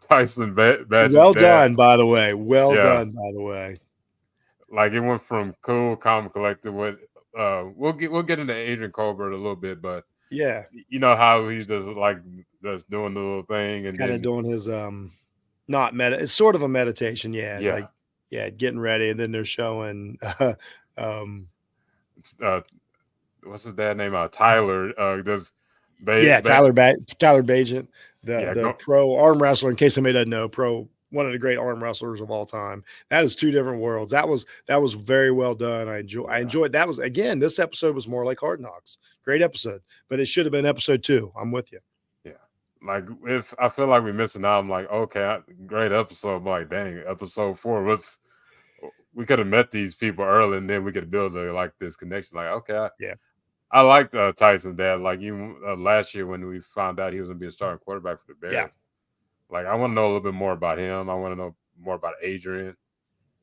Tyson Badgett's Well dad. done, by the way. Well Yeah, done, by the way. like it went from cool, calm, collected. With we'll get into Adrian Colbert a little bit, but Yeah. you know how he's just doing the little thing, and Kinda then doing his, not it's sort of a meditation, yeah, yeah, like, yeah, getting ready, and then they're showing, um uh, what's his dad name? Tyler. Does yeah, Tyler Bagent, the yeah, the go pro arm wrestler, in case somebody doesn't know, one of the great arm wrestlers of all time. That is 2 different worlds. That was very well done. I yeah. enjoyed that was again, this episode was more like Hard Knocks. Great episode, but it should have been episode 2. I'm with you. Yeah. Like if I feel like we're missing out, I'm like, okay, great episode. I'm like, dang, episode 4. We could have met these people early, and then we could build like this connection. Like, okay, Yeah. I liked Tyson's dad. Like even last year when we found out he was gonna be a starting quarterback for the Yeah. Bears. Like I want to know a little bit more about him. I want to know more about Adrian.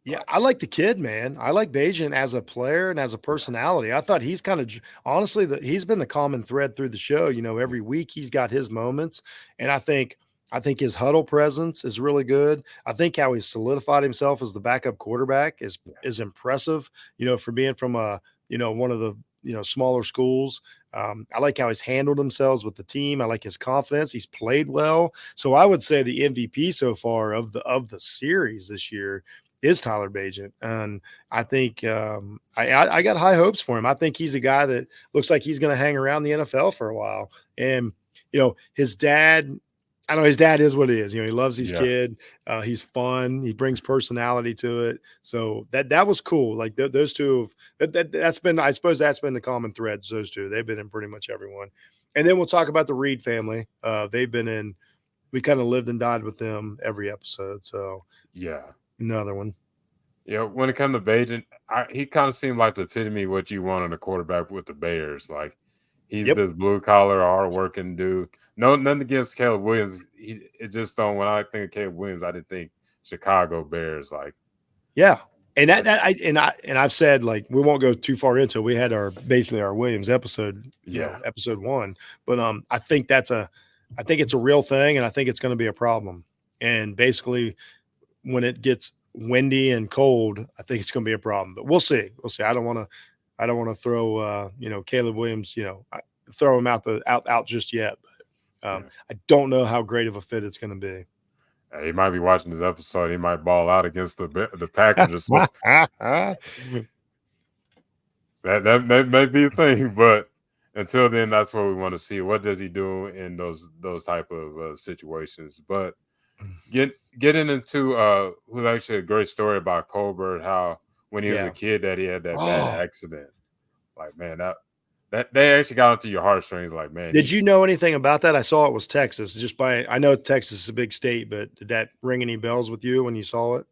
Yeah, Like, I like the kid, man. I like Bajan as a player and as a yeah, personality. I thought he's kind of honestly he's been the common thread through the show. yeah, Every week he's got his moments, and I think his huddle presence is really good. I think how he's solidified himself as the backup quarterback is yeah, is impressive. For being from one of the smaller schools. I like how he's handled themselves with the team. I like his confidence. He's played well. So I would say the MVP so far of the series this year is Tyler Bagent. And I think I got high hopes for him. I think he's a guy that looks like he's going to hang around the NFL for a while. And his dad. I know his dad is what he is. He loves his yeah, kid. He's fun. He brings personality to it. So that was cool. Like those two that's been, I suppose that's been the common threads. Those two, they've been in pretty much everyone. And then we'll talk about the Reed family. They've been in. We kind of lived and died with them every episode. So yeah. another one. Yeah, when it comes to Bajan, he kind of seemed like the epitome of what you want in a quarterback with the Bears. Like he's Yep. this blue collar, hard working dude. No, nothing against Caleb Williams. It just don't. When I think of Caleb Williams, I didn't think Chicago Bears. Like, Yeah. And but I've said, like, we won't go too far into it. We had basically our Williams episode, yeah, episode 1. But I think it's a real thing, and I think it's going to be a problem. And basically when it gets windy and cold, I think it's going to be a problem. But we'll see. We'll see. I don't want to throw Caleb Williams, throw him out just yet. But yeah. I don't know how great of a fit it's going to be. He might be watching this episode. He might ball out against the Packers or something. That may be a thing, but until then, that's what we want to see. What does he do in those type of situations? But getting into who's actually a great story about Colbert, how when he was a Yeah. kid that he had that bad Oh, accident. Like man, that they actually got into your heartstrings. Like man, did he you know anything about that? I saw it was Texas. Just by I know Texas is a big state, but did that ring any bells with you when you saw it?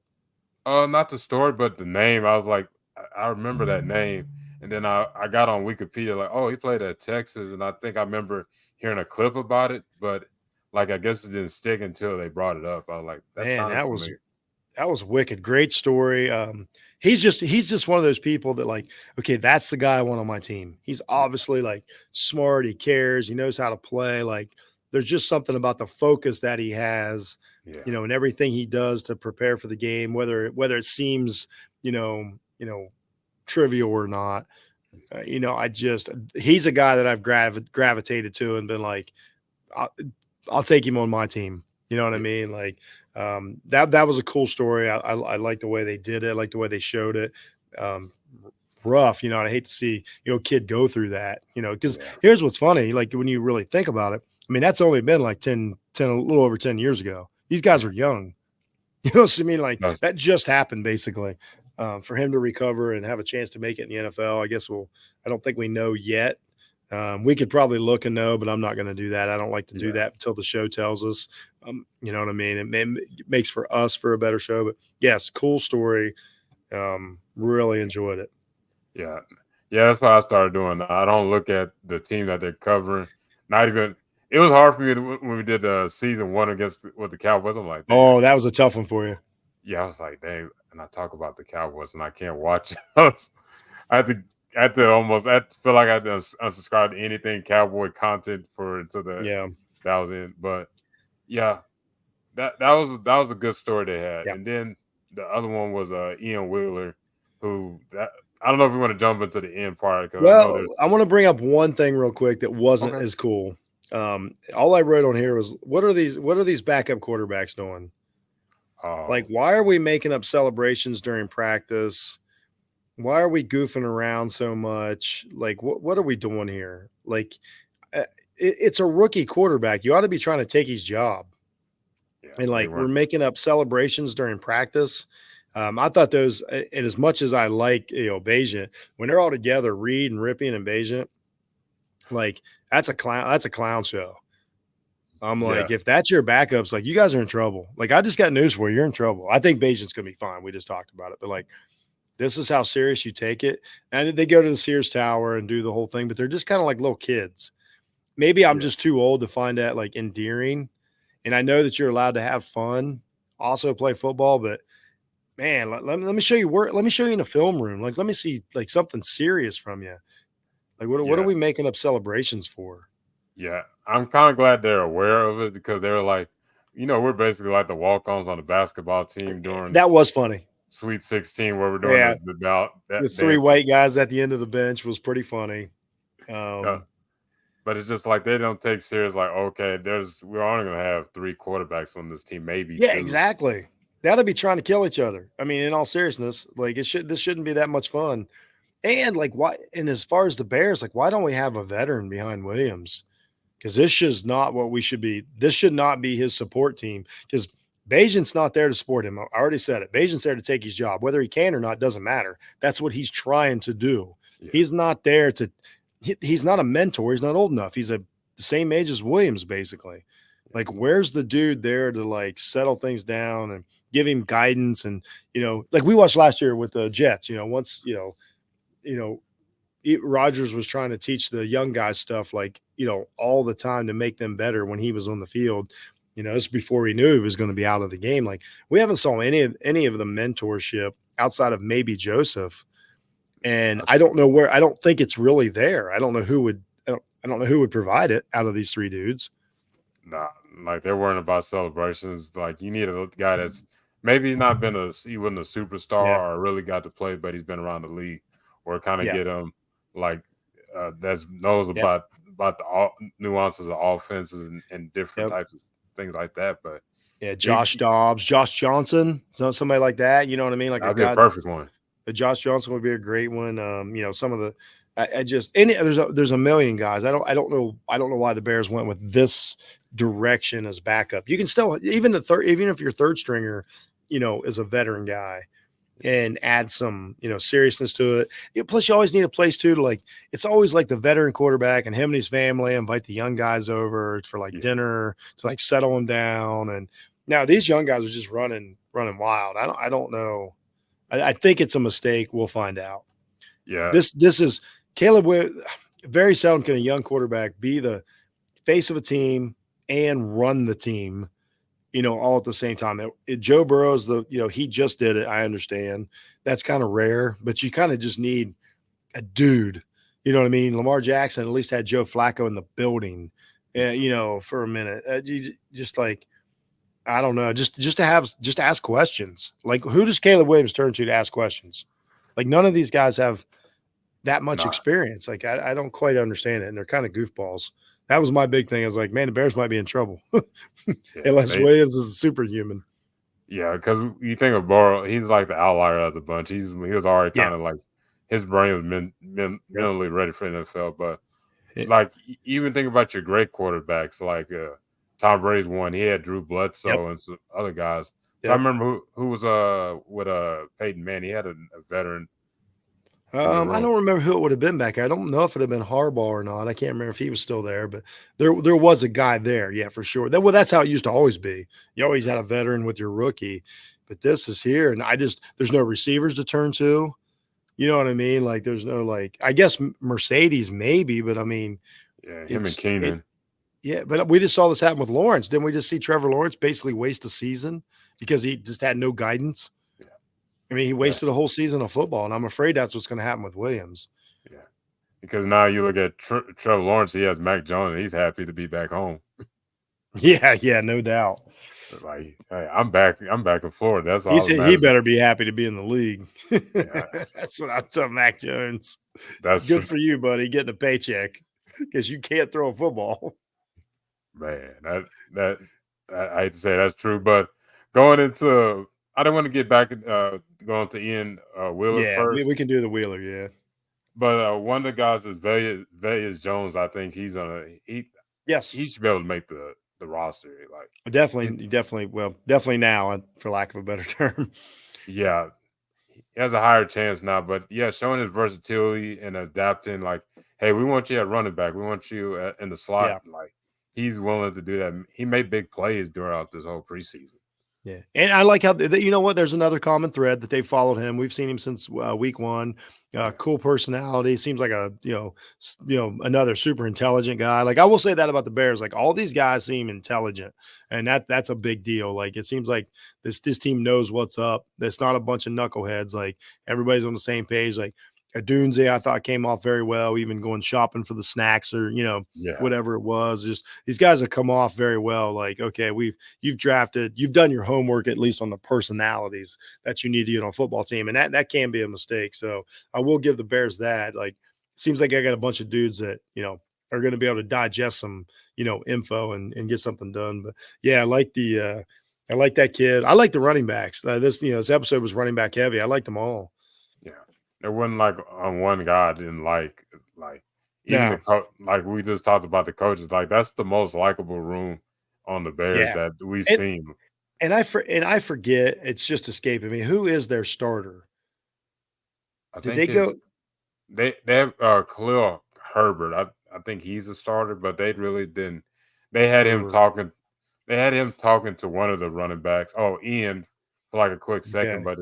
not the story, but the name. I was like, I remember that name, and then I got on Wikipedia like, oh, he played at Texas, and I think I remember hearing a clip about it, but like I guess it didn't stick until they brought it up. I was like, that Man, sounded familiar. that was wicked. Great story. He's just one of those people that like, okay, that's the guy I want on my team. He's Yeah, obviously like smart. He cares. He knows how to play. Like, there's just something about the focus that he has, yeah, and everything he does to prepare for the game, whether it seems, trivial or not. I just he's a guy that I've gravitated to and been like, I'll, I'll take him on my team. You know what I yeah, mean? Like that was a cool story. I like the way they did it. I like the way they showed it. Um, Rough, and I hate to see a kid go through that. Because yeah, here's what's funny. Like when you really think about it, I mean that's only been like 10, a little over 10 years ago. These guys yeah. are young. You know what I mean? Like That's, that just happened basically. For him to recover and have a chance to make it in the NFL, I guess I don't think we know yet. We could probably look and know, but I'm not going to do that. I don't like to do yeah, that until the show tells us. You know what I mean? It makes for us for a better show. But yes, cool story. Really enjoyed it. yeah, yeah. That's what I started doing. I don't look at the team that they're covering. Not even. It was hard for me when we did season one against with the Cowboys. I'm like, dang, Oh, that was a tough one for you. yeah. I was like, dang, and I talk about the Cowboys and I can't watch it. I had to almost I had to feel like I had to unsubscribe to anything cowboy content for until Yeah. that was in. But yeah, that was a good story they had. Yeah. And then the other one was Ian Wheeler, who that I don't know if we want to jump into the end part because I know Well, there's I want to bring up one thing real quick that wasn't okay. as cool. All I wrote on here was what are these backup quarterbacks doing? Like, Oh why are we making up celebrations during practice? Why are we goofing around so much? Like, what are we doing here? Like, it's a rookie quarterback. You ought to be trying to take his job. yeah, And they like, we're weren't. making up celebrations during practice. I thought those, and as much as I like, Bayesian, when they're all together, Reed and Ripien and Bayesian, like that's a clown show. I'm Yeah, like, if that's your backups, like you guys are in trouble. Like, I just got news for you. You're in trouble. I think Bayesian's gonna be fine. We just talked about it, but like this is how serious you take it. And they go to the Sears Tower and do the whole thing, but they're just kind of like little kids. Maybe I'm yeah, just too old to find that like endearing. And I know that you're allowed to have fun, also play football, but man, let me show you work. Let me show you in a film room. Like, let me see like something serious from you. Like, what are yeah, we making up celebrations for? yeah. I'm kind of glad they're aware of it because they were like, we're basically like the walk-ons on the basketball team during That was funny. Sweet 16 where we're doing Yeah. the bout The that three dancing. white guys at the end of the bench was pretty funny. Yeah. Um, But it's just like they don't take serious. Like, okay, we're only gonna have three quarterbacks on this team, maybe yeah, two. exactly. That'll be trying to kill each other. I mean, in all seriousness, like this shouldn't be that much fun. And like why and as far as the Bears, like why don't we have a veteran behind Williams? Because this is not what we should be. This should not be his support team. Because Bajan's not there to support him. I already said it. Bajan's there to take his job. Whether he can or not doesn't matter. That's what he's trying to do. Yeah, He's not there to he's not a mentor. He's not old enough. He's the same age as Williams, basically. Like, where's the dude there to like settle things down and give him guidance? And like we watched last year with the Jets. Once you know, Rogers was trying to teach the young guys stuff like all the time to make them better when he was on the field. This before he knew he was going to be out of the game. Like we haven't saw any of the mentorship outside of maybe Joseph. And that's I don't know where. I don't think it's really there. I don't know who would. I don't know who would provide it out of these three dudes. nah. Like they're worrying about celebrations. Like you need a guy that's maybe not been he wasn't a Yeah. superstar or really got to play, but he's been around the league, or kind of Yeah. get him like that's knows Yep. about the nuances of offenses and different Yep. types of things like that. But Yeah. you, Josh Dobbs, Josh Johnson, somebody like that. You know what I mean? Like a that'd be a guy. perfect one. Josh Johnson would be a great one. Some of the I just and there's a million guys. I don't know why the Bears went with this direction as backup. You can still even if your third stringer, is a veteran guy and add some, seriousness to it. Plus, you always need a place too to like. It's always like the veteran quarterback and him and his family invite the young guys over for like Yeah, dinner to like settle them down. And now these young guys are just running wild. I don't know. I think it's a mistake. We'll find out. yeah, This is Caleb. Very seldom can a young quarterback be the face of a team and run the team, all at the same time. Joe Burrow's he just did it. I understand that's kind of rare, but you kind of just need a dude. You know what I mean? Lamar Jackson at least had Joe Flacco in the building, for a minute. You just like I don't know, just to ask questions. Like who does Caleb Williams turn to ask questions? Like none of these guys have that much nah, experience. Like I don't quite understand it, and they're kind of goofballs. That was my big thing. I was like, man, the Bears might be in trouble yeah, unless they, Williams is a superhuman. yeah, because you think of Burrow, he's like the outlier of the bunch. He was already Yeah. kind of like his brain was Yep. mentally ready for NFL. But It, like even think about your great quarterbacks, like Tom Brady's one. He had Drew yep. Bledsoe and some other guys. So I Yep. remember who was with Peyton Manning. He had a veteran in the I room. don't remember who it would have been back there. I don't know if it had been Harbaugh or not. I can't remember if he was still there, but there was a guy there, yeah, for sure. That's how it used to always be. You always had a veteran with your rookie, but this is here, and there's no receivers to turn to. You know what I mean? Like there's no like I guess Mercedes maybe, but I mean Yeah, him and it's it Keenan. yeah. But we just saw this happen with Lawrence. Didn't we just see Trevor Lawrence basically waste a season because he just had no guidance? Yeah, I mean, he yeah, wasted a whole season of football, and I'm afraid that's what's going to happen with Williams. yeah. Because now you look at Trevor Lawrence. He has Mac Jones. And he's happy to be back home. Yeah, yeah, no doubt. Like, hey, I'm back. I'm back in Florida. That's He all that said he matters. better be happy to be in the league. Yeah, That's what I tell Mac Jones. that's Good for you, buddy, getting a paycheck because you can't throw a football. man. I hate to say that's true, but going into I don't want to get back going to Ian Wheeler Yeah, we, first, we can do the Wheeler. Yeah. but one of the guys is Vegas Jones. I think Yes. he should be able to make the roster. Like he's Definitely now, for lack of a better term. yeah, he has a higher chance now. But yeah, showing his versatility and adapting. Like, hey, we want you at running back. We want you in the slot. Yeah. Like he's willing to do that. He made big plays throughout this whole preseason. Yeah, and I like how you know what? There's another common thread that they followed him. We've seen him since week one. Yeah, Cool personality. Seems like a another super intelligent guy. Like I will say that about the Bears. Like all these guys seem intelligent, and that's a big deal. Like it seems like this team knows what's up. It's not a bunch of knuckleheads. Like everybody's on the same page. Like Adunze, I thought came off very well. Even going shopping for the snacks or yeah, whatever it was. Just these guys have come off very well. Like okay, you've done your homework at least on the personalities that you need to get on a football team, and that can be a mistake. So I will give the Bears that. Like, seems like I got a bunch of dudes that are going to be able to digest some info and get something done. But yeah, I like that kid. I like the running backs. This episode was running back heavy. I liked them all. yeah. There wasn't like on one guy I didn't like even the No, coach. Like we just talked about the coaches. Like that's the most likable room on the Bears yeah, that we've and seen. I forget. It's just escaping me. Who is their starter? I Did think they it's go they have Khalil Herbert. I think he's a starter, but they really didn't. They had him Herbert? talking. They had him talking to one of the running backs. Oh, Ian, for like a quick second, Okay. but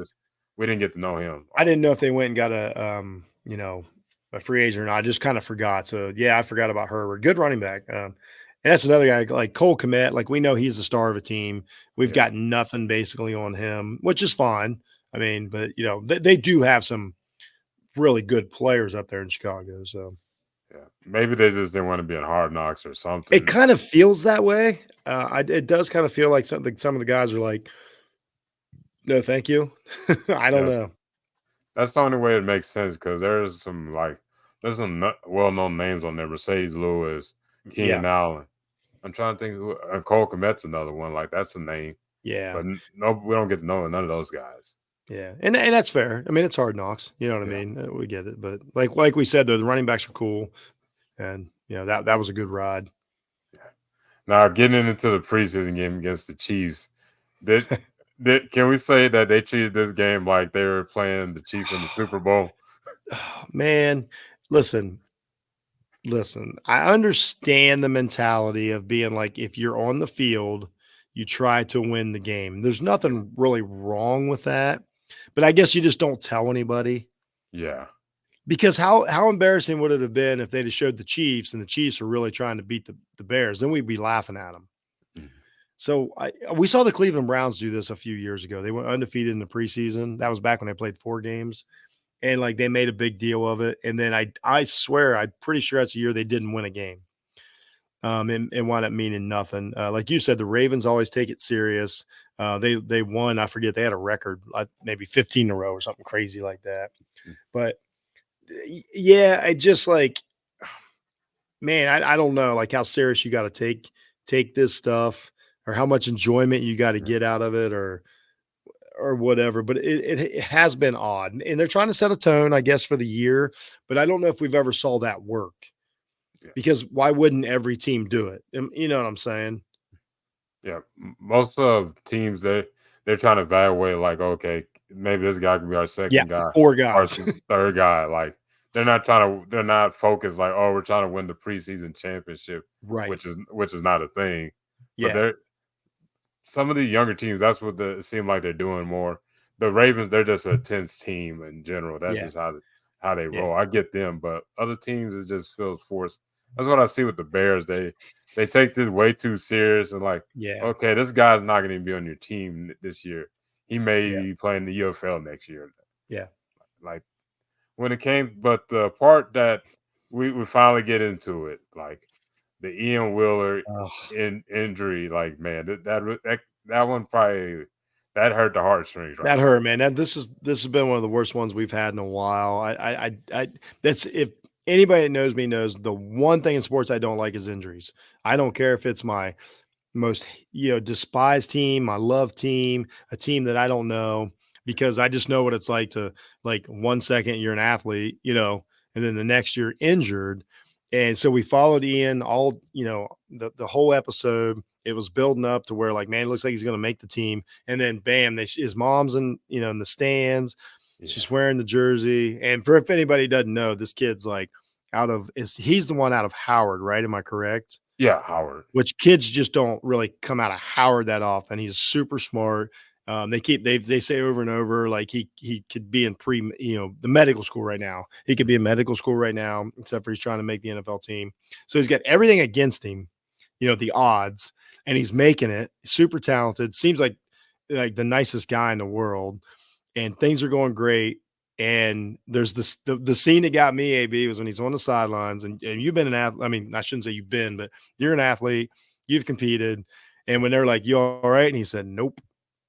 we didn't get to know him. I didn't know if they went and got a free agent or not. I just kind of forgot. So yeah, I forgot about Herbert. Good running back. And that's another guy like Cole Kmet. Like we know he's the star of a team. We've Yeah, got nothing basically on him, which is fine. I mean, but they do have some really good players up there in Chicago. So yeah. Maybe they just didn't want to be in Hard Knocks or it something. kind of feels that way. It does kind of feel like some of the guys are like, no, thank you. I don't Yes, know. that's the only way it makes sense because there's some well-known names on there. Mercedes Lewis, Yeah. Keenan Allen. I'm trying to think who Cole Komet's another one. Like that's a name, Yeah. but no, we don't get to know none of those guys. Yeah, and that's fair. I mean, it's Hard Knocks. You know what I Yeah. mean? We get it, but like we said though, the running backs are cool, and that was a good ride. Now getting into the preseason game against the Chiefs, did can we say that they treated this game like they were playing the Chiefs in the Super Bowl? Man, listen, listen. I understand the mentality of being like, if you're on the field, you try to win the game. There's Yeah. nothing really wrong with that, but I guess you just don't tell anybody. Yeah. Because how embarrassing would it have been if they'd have showed the Chiefs and the Chiefs were really trying to beat the Bears? Then we'd be laughing at them. Mhm. So we saw the Cleveland Browns do this a few years ago. They went undefeated in the preseason. That was back when they played 4 games, and like they made a big deal of it. And then I swear I'm pretty sure that's the year they didn't win a game. And wound up meaning nothing. Like you said, the Ravens always take it serious. They won. I forget they had a record, like maybe 15 in a row or something crazy like that. Mm. But yeah, I just like, man, I don't know like how serious you got to take this stuff, or how much enjoyment you got to Yeah. get out of it, or whatever. But it has been odd, and they're trying to set a tone, I guess, for the year. But I don't know if we've ever saw that work, Yeah. because why wouldn't every team do it? You know what I'm saying? Yeah, most of teams they're trying to evaluate like, okay, maybe this guy can be our Yeah, second guy four or guys. third guy. Like they're not focused like, oh, we're trying to win the preseason championship, Right. which is not a thing. But Yeah. they're some of the younger teams. That's what it seem like they're doing more. The Ravens, they're just a tense team in general. That's Yeah. just how they Yeah. roll. I get them, but other teams it just feels forced. That's what I see with the Bears. They take this way too serious and like, Yeah. okay, this guy's not going to be on your team this year. He may Yeah. be playing the UFL next year. Yeah. Like when it came, but the part that we finally get into it, like the Ian Wheeler Oh, injury, like man, that one probably that hurt the heartstrings right that there. hurt, man. This has been one of the worst ones we've had in a while. I that's if anybody that knows me knows the one thing in sports I don't like is injuries. I don't care if it's my most despised team, my love team, a team that I don't know, because I just know what it's like to, like, 1 second you're an athlete, and then the next you're injured. And so we followed Ian all, the whole episode. It was building up to where, like, man, it looks like he's going to make the team, and then bam, his mom's in the stands. Yeah, She's wearing the jersey. And for if anybody doesn't know, this kid's like he's the one out of Howard, right? Am I correct? yeah, Howard. Which kids just don't really come out of Howard that often. He's super smart. They say over and over, like, he could be in the medical school right now. He could be in medical school right now, except for he's trying to make the NFL team. So he's got everything against him, the odds, and he's making it. Super talented. Seems like the nicest guy in the world, and things are going great. And there's the scene that got me, AB, was when he's on the sidelines, and you've been an athlete. I mean, I shouldn't say you've been, but you're an athlete, you've competed. And when they're like, "You all right?" And he said, "Nope."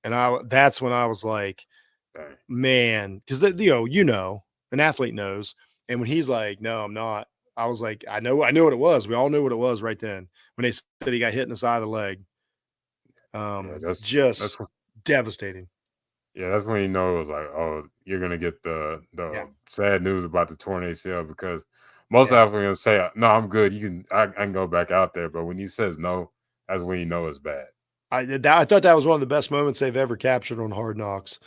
And that's when I was like, Dang. man, because an athlete knows. And when he's like, "No, I'm not," I was like, I know what it was. We all knew what it was right then when they said he got hit in the side of the leg. Yeah, that's Just devastating. yeah, that's when you know it was like, oh, you're gonna get Yeah, the sad news about the torn ACL because most yeah. athletes are gonna say, no, I'm good. I can go back out there. But when he says no, that's when you know it's bad. I thought that was one of the best moments they've ever captured on Hard Knocks.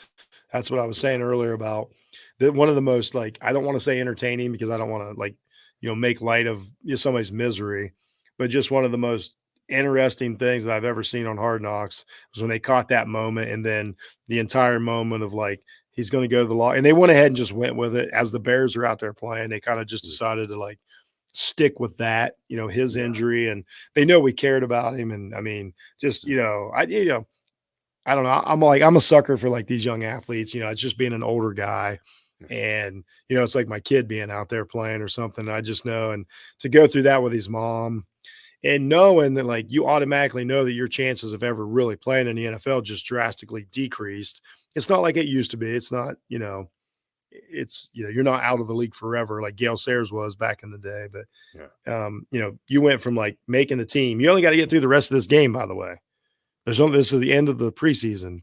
That's what I was Yeah, saying earlier about that. One of the most, like, I don't want to say entertaining, because I don't want to, like, make light of somebody's misery, but just one of the most interesting things that I've ever seen on Hard Knocks was when they caught that moment, and then the entire moment of, like, he's going to go to the law, and they went ahead and just went with it as the Bears are out there playing. They kind of just yeah, decided to, like, stick with that, his yeah, injury, and they know we cared about him. And I mean, just, I don't know. I'm a sucker for, like, these young athletes. It's just being an older guy. yeah, And, it's like my kid being out there playing or something. I just know. And to go through that with his mom, and knowing that, like, you automatically know that your chances of ever really playing in the NFL just drastically decreased. It's not like it used to be. It's not, you're not out of the league forever like Gale Sayers was back in the day. But, yeah, you went from, like, making the team. You only got to get through the rest of this game, by the way. This is the end of the preseason.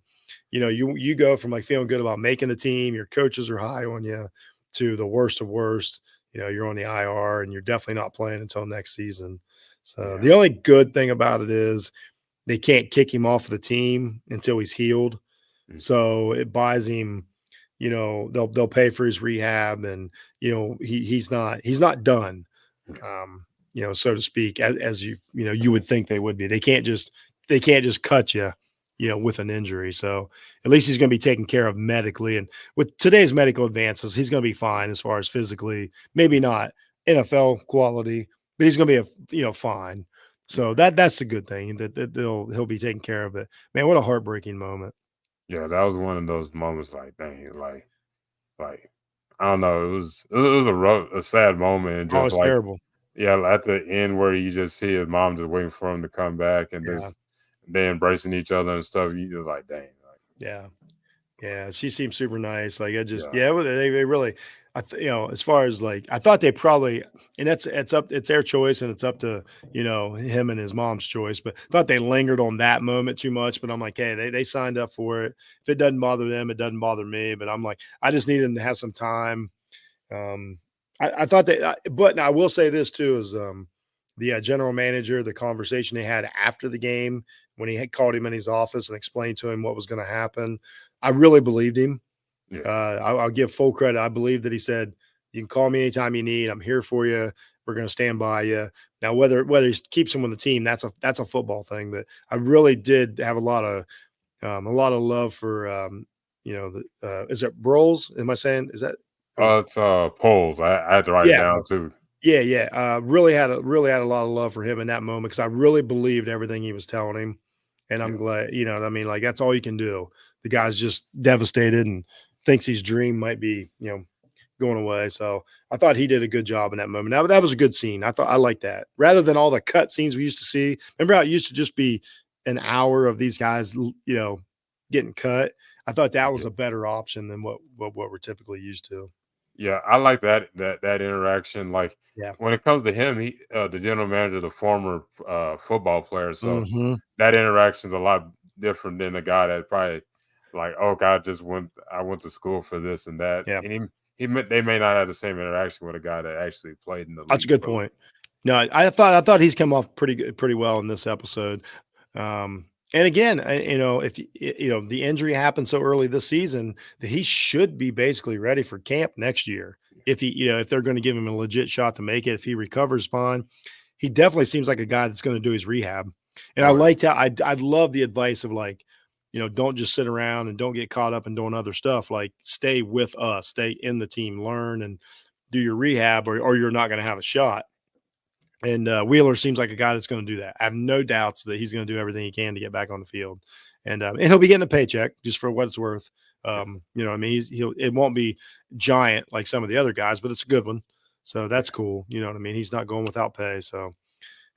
you go from like feeling good about making the team, your coaches are high on you, to the worst of worst. You're on the IR and you're definitely not playing until next season. So Yeah. the only good thing about it is they can't kick him off the team until he's healed. Mm. So it buys him, they'll pay for his rehab, and he's not done, Yeah. so to speak, as you would think they would be. They can't just cut you, with an injury. So at least he's going to be taken care of medically, and with today's medical advances, he's going to be fine as far as physically. Maybe not NFL quality, but he's going to be fine. So Yeah. that's the good thing, that he'll be taken care of. It, man, what a heartbreaking moment. Yeah, that was one of those moments like, dang, like I don't know, it was a sad moment and Oh, just it's like terrible. yeah, at the end where you just see his mom just waiting for him to come back and Yeah, just they embracing each other and stuff, you just like, dang, like yeah. Yeah, she seems super nice. Like, I just, yeah, yeah, well, they really, as far as like, I thought they probably, and it's their choice, and it's up to him and his mom's choice. But I thought they lingered on that moment too much. But I'm like, hey, they signed up for it. If it doesn't bother them, it doesn't bother me. But I'm like, I just need them to have some time. Um, I thought but now I will say this too is the general manager, the conversation they had after the game when he had called him in his office and explained to him what was going to happen. I really believed him. yeah, I'll give full credit. I believe that he said, "You can call me anytime you need. I'm here for you. We're going to stand by you." Now, whether he keeps him on the team, that's a football thing. But I really did have a lot of love for is it Broles? Am I saying is that? it's polls. I had to write it Yeah, down too. yeah, yeah. Really had a lot of love for him in that moment, because I really believed everything he was telling him, and I'm Yeah, glad. What I mean, like, that's all you can do. The guy's just devastated and thinks his dream might be going away. So I thought he did a good job in that moment. That was a good scene. I liked that, rather than all the cut scenes we used to see. Remember how it used to just be an hour of these guys, getting cut. I thought that was yeah. a better option than what we're typically used to. Yeah, I like that interaction. Like Yeah. when it comes to him, he the general manager, the former football player, so Hmm. that interaction's a lot different than the guy that probably like, oh God, I went to school for this and that, Yeah. and they may not have the same interaction with a guy that actually played in the That's a league. good So point. No, I thought he's come off pretty good, pretty well in this episode. And again, if the injury happened so early this season, that he should be basically ready for camp next year. If they're going to give him a legit shot to make it, if he recovers fine, he definitely seems like a guy that's going to do his rehab. And I oh liked how I love the advice of, like, don't just sit around and don't get caught up in doing other stuff. Like, stay with us, stay in the team, learn and do your rehab, or you're not going to have a shot. And Wheeler seems like a guy that's going to do that. I have no doubts that he's going to do everything he can to get back on the field, and he'll be getting a paycheck just for what it's worth. yeah, I mean, it won't be giant like some of the other guys, but it's a good one. So yeah, that's cool. You know what I mean? He's not going without pay. So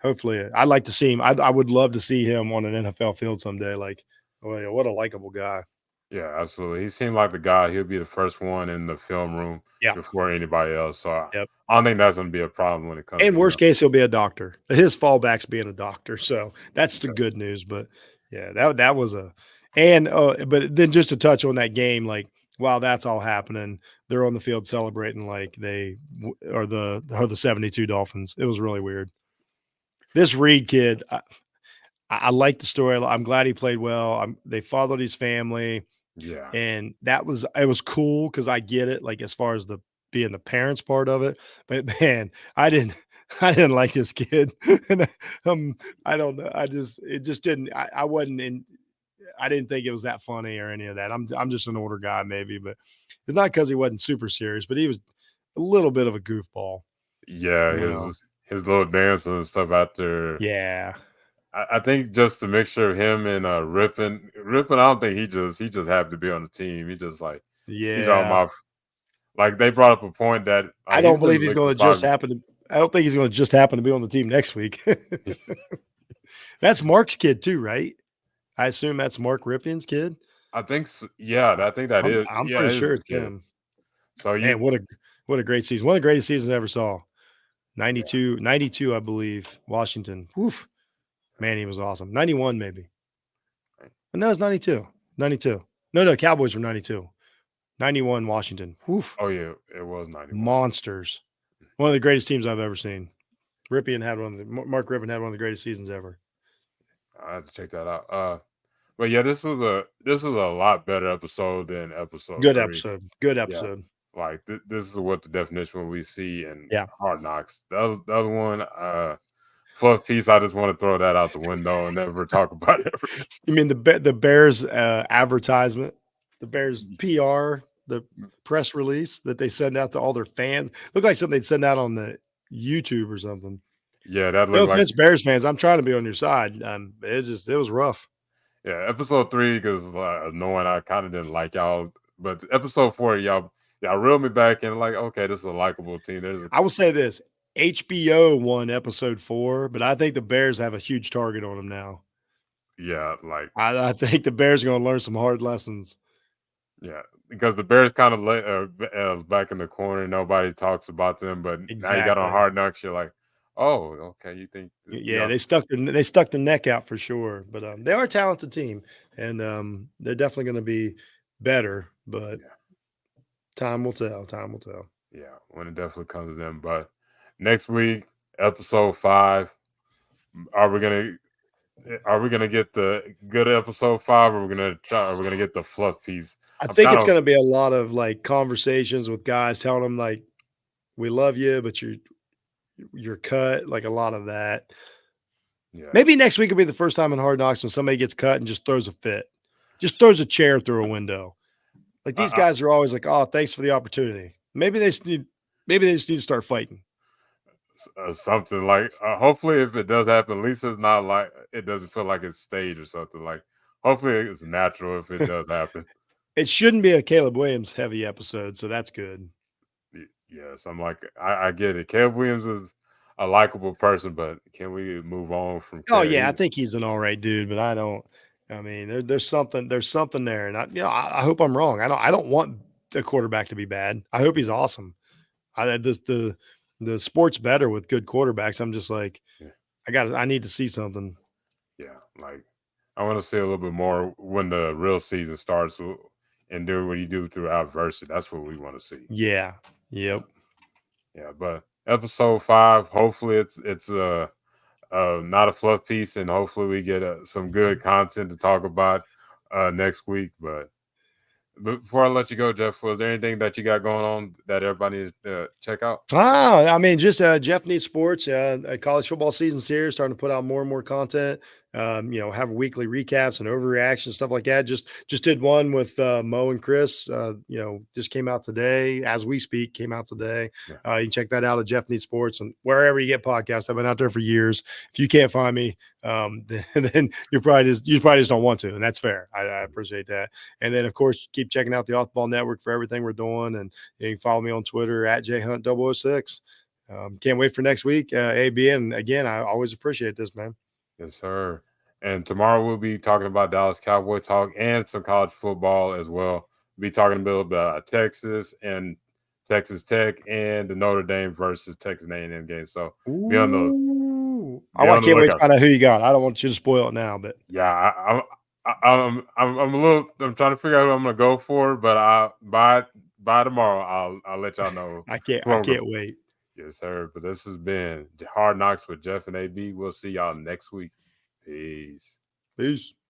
hopefully, I'd like to see him. I would love to see him on an NFL field someday. Like, oh, yeah, what a likable guy. yeah, absolutely. He seemed like the guy. He'll be the first one in the film room Yeah. before anybody else. So Yep. I don't think that's going to be a problem when it comes And to him. worst case, he'll be a doctor. His fallback's being a doctor, so that's the Okay. good news. But yeah, that was but then just to touch on that game, like, while that's all happening, they're on the field celebrating like they are the 72 Dolphins. It was really weird. This Reed kid, I like the story. I'm glad he played well. They followed his family. Yeah. And it was cool because I get it, like, as far as the being the parents part of it, but man, I didn't like this kid. And, I don't know, it just didn't I wasn't in I didn't think it was that funny or any of that. I'm just an older guy maybe, but it's not because he wasn't super serious, but he was a little bit of a goofball, Yeah, you know? his little dances and stuff out there. Yeah. I think just the mixture of him and Rippin. I don't think he just happy to be on the team. He just like he's all Yeah. my like they brought up a point that I like he's don't been believe in the he's league for gonna just 5 happen to I don't think he's gonna just happen to be on the team next week. That's Mark's kid too, right? I assume that's Mark Rypien's kid? yeah, I think that is I'm yeah, pretty it is sure his it's kid. him. So Man, you what a great season. One of the greatest seasons I ever saw. yeah, 92, I believe, Washington. Woof. Man, he was awesome. 91 maybe. No, it's 92. 92. No, Cowboys were 92. 91 Washington. Woof. Oh yeah, it was 91. Monsters. One of the greatest teams I've ever seen. Ripien had one of the Mark Rippon had one of the greatest seasons ever. I have to check that out. But yeah, this was a lot better episode than episode Good 3. episode. Good Yeah, episode. like this is what the definition we see in Yeah. Hard Knocks. The other one, fluff piece. I just want to throw that out the window and never talk about it ever again. You mean the Bears advertisement, the Bears PR, the press release that they send out to all their fans? Looked like something they'd send out on the YouTube or something. Yeah, that No looked like offense, Bears fans. I'm trying to be on your side. It was rough. yeah. Episode 3 because annoying. I kind of didn't like y'all, but episode 4, y'all reeled me back and like, okay, this is a likable team. There's a I will say this: HBO won episode 4, but I think the Bears have a huge target on them now. yeah, like I think the Bears are going to learn some hard lessons. yeah, because the Bears kind of back in the corner. Nobody talks about them, but now you got on Exactly. Hard Knocks. You're like, oh, okay. You think Yeah, y'all? they stuck their neck out for sure. But they are a talented team, and they're definitely going to be better. But Yeah, time will tell. Time will tell. yeah. When it definitely comes to them, but next week, episode 5. Are we gonna are we gonna get the good episode 5, or are we gonna get the fluff piece? I I'm think kind it's of going to be a lot of like conversations with guys telling them like, "We love you, but you're cut." Like a lot of that. yeah. Maybe next week will be the first time in Hard Knocks when somebody gets cut and just throws a fit, just throws a chair through a window. Like these I, guys are always like, "Oh, thanks for the opportunity." Maybe they just need to start fighting. something like hopefully if it does happen, at least it's not like it doesn't feel like it's staged or something. Like hopefully it's natural if it does happen. It shouldn't be a Caleb Williams heavy episode, so that's good. Yes, I'm like I get it. Caleb Williams is a likable person, but can we move on from Oh Caleb? yeah, I think he's an all right dude, but I don't. I mean, there's something there, and I hope I'm wrong. I don't want the quarterback to be bad. I hope he's awesome. The sport's better with good quarterbacks. I'm just like, Yeah, I need to see something. yeah, like I want to see a little bit more when the real season starts and do what you do through adversity. That's what we want to see. Yeah. Yeah, Yep. yeah. But episode 5, hopefully it's not a fluff piece, and hopefully we get some good content to talk about next week. But before I let you go, Jeff, was there anything that you got going on that everybody needs to check out? I mean, just Jeff needs sports. College football season's here, starting to put out more and more content. Have weekly recaps and overreactions, stuff like that. Just did one with Mo and Chris. Just came out today as we speak. Came out today. Yeah, You can check that out at Jeff Needs Sports and wherever you get podcasts. I've been out there for years. If you can't find me, then you probably just don't want to, and that's fair. I appreciate that. And then of course keep checking out the Off the Ball Network for everything we're doing, and you can follow me on Twitter at jhunt006. Can't wait for next week, AB. And again, I always appreciate this, man. yes, sir. And tomorrow we'll be talking about Dallas Cowboy talk and some college football as well. We'll be talking a little bit about Texas and Texas Tech and the Notre Dame versus Texas A&M game. So be on the Ooh, be I on the can't wait to lookout. find out who you got. I don't want you to spoil it now, but Yeah, I'm a little. I'm trying to figure out who I'm gonna go for, but by tomorrow I'll let y'all know who I I'm going. can't wait. Yes, sir. But this has been Hard Knocks with Jeff and AB. We'll see y'all next week. Peace. Peace.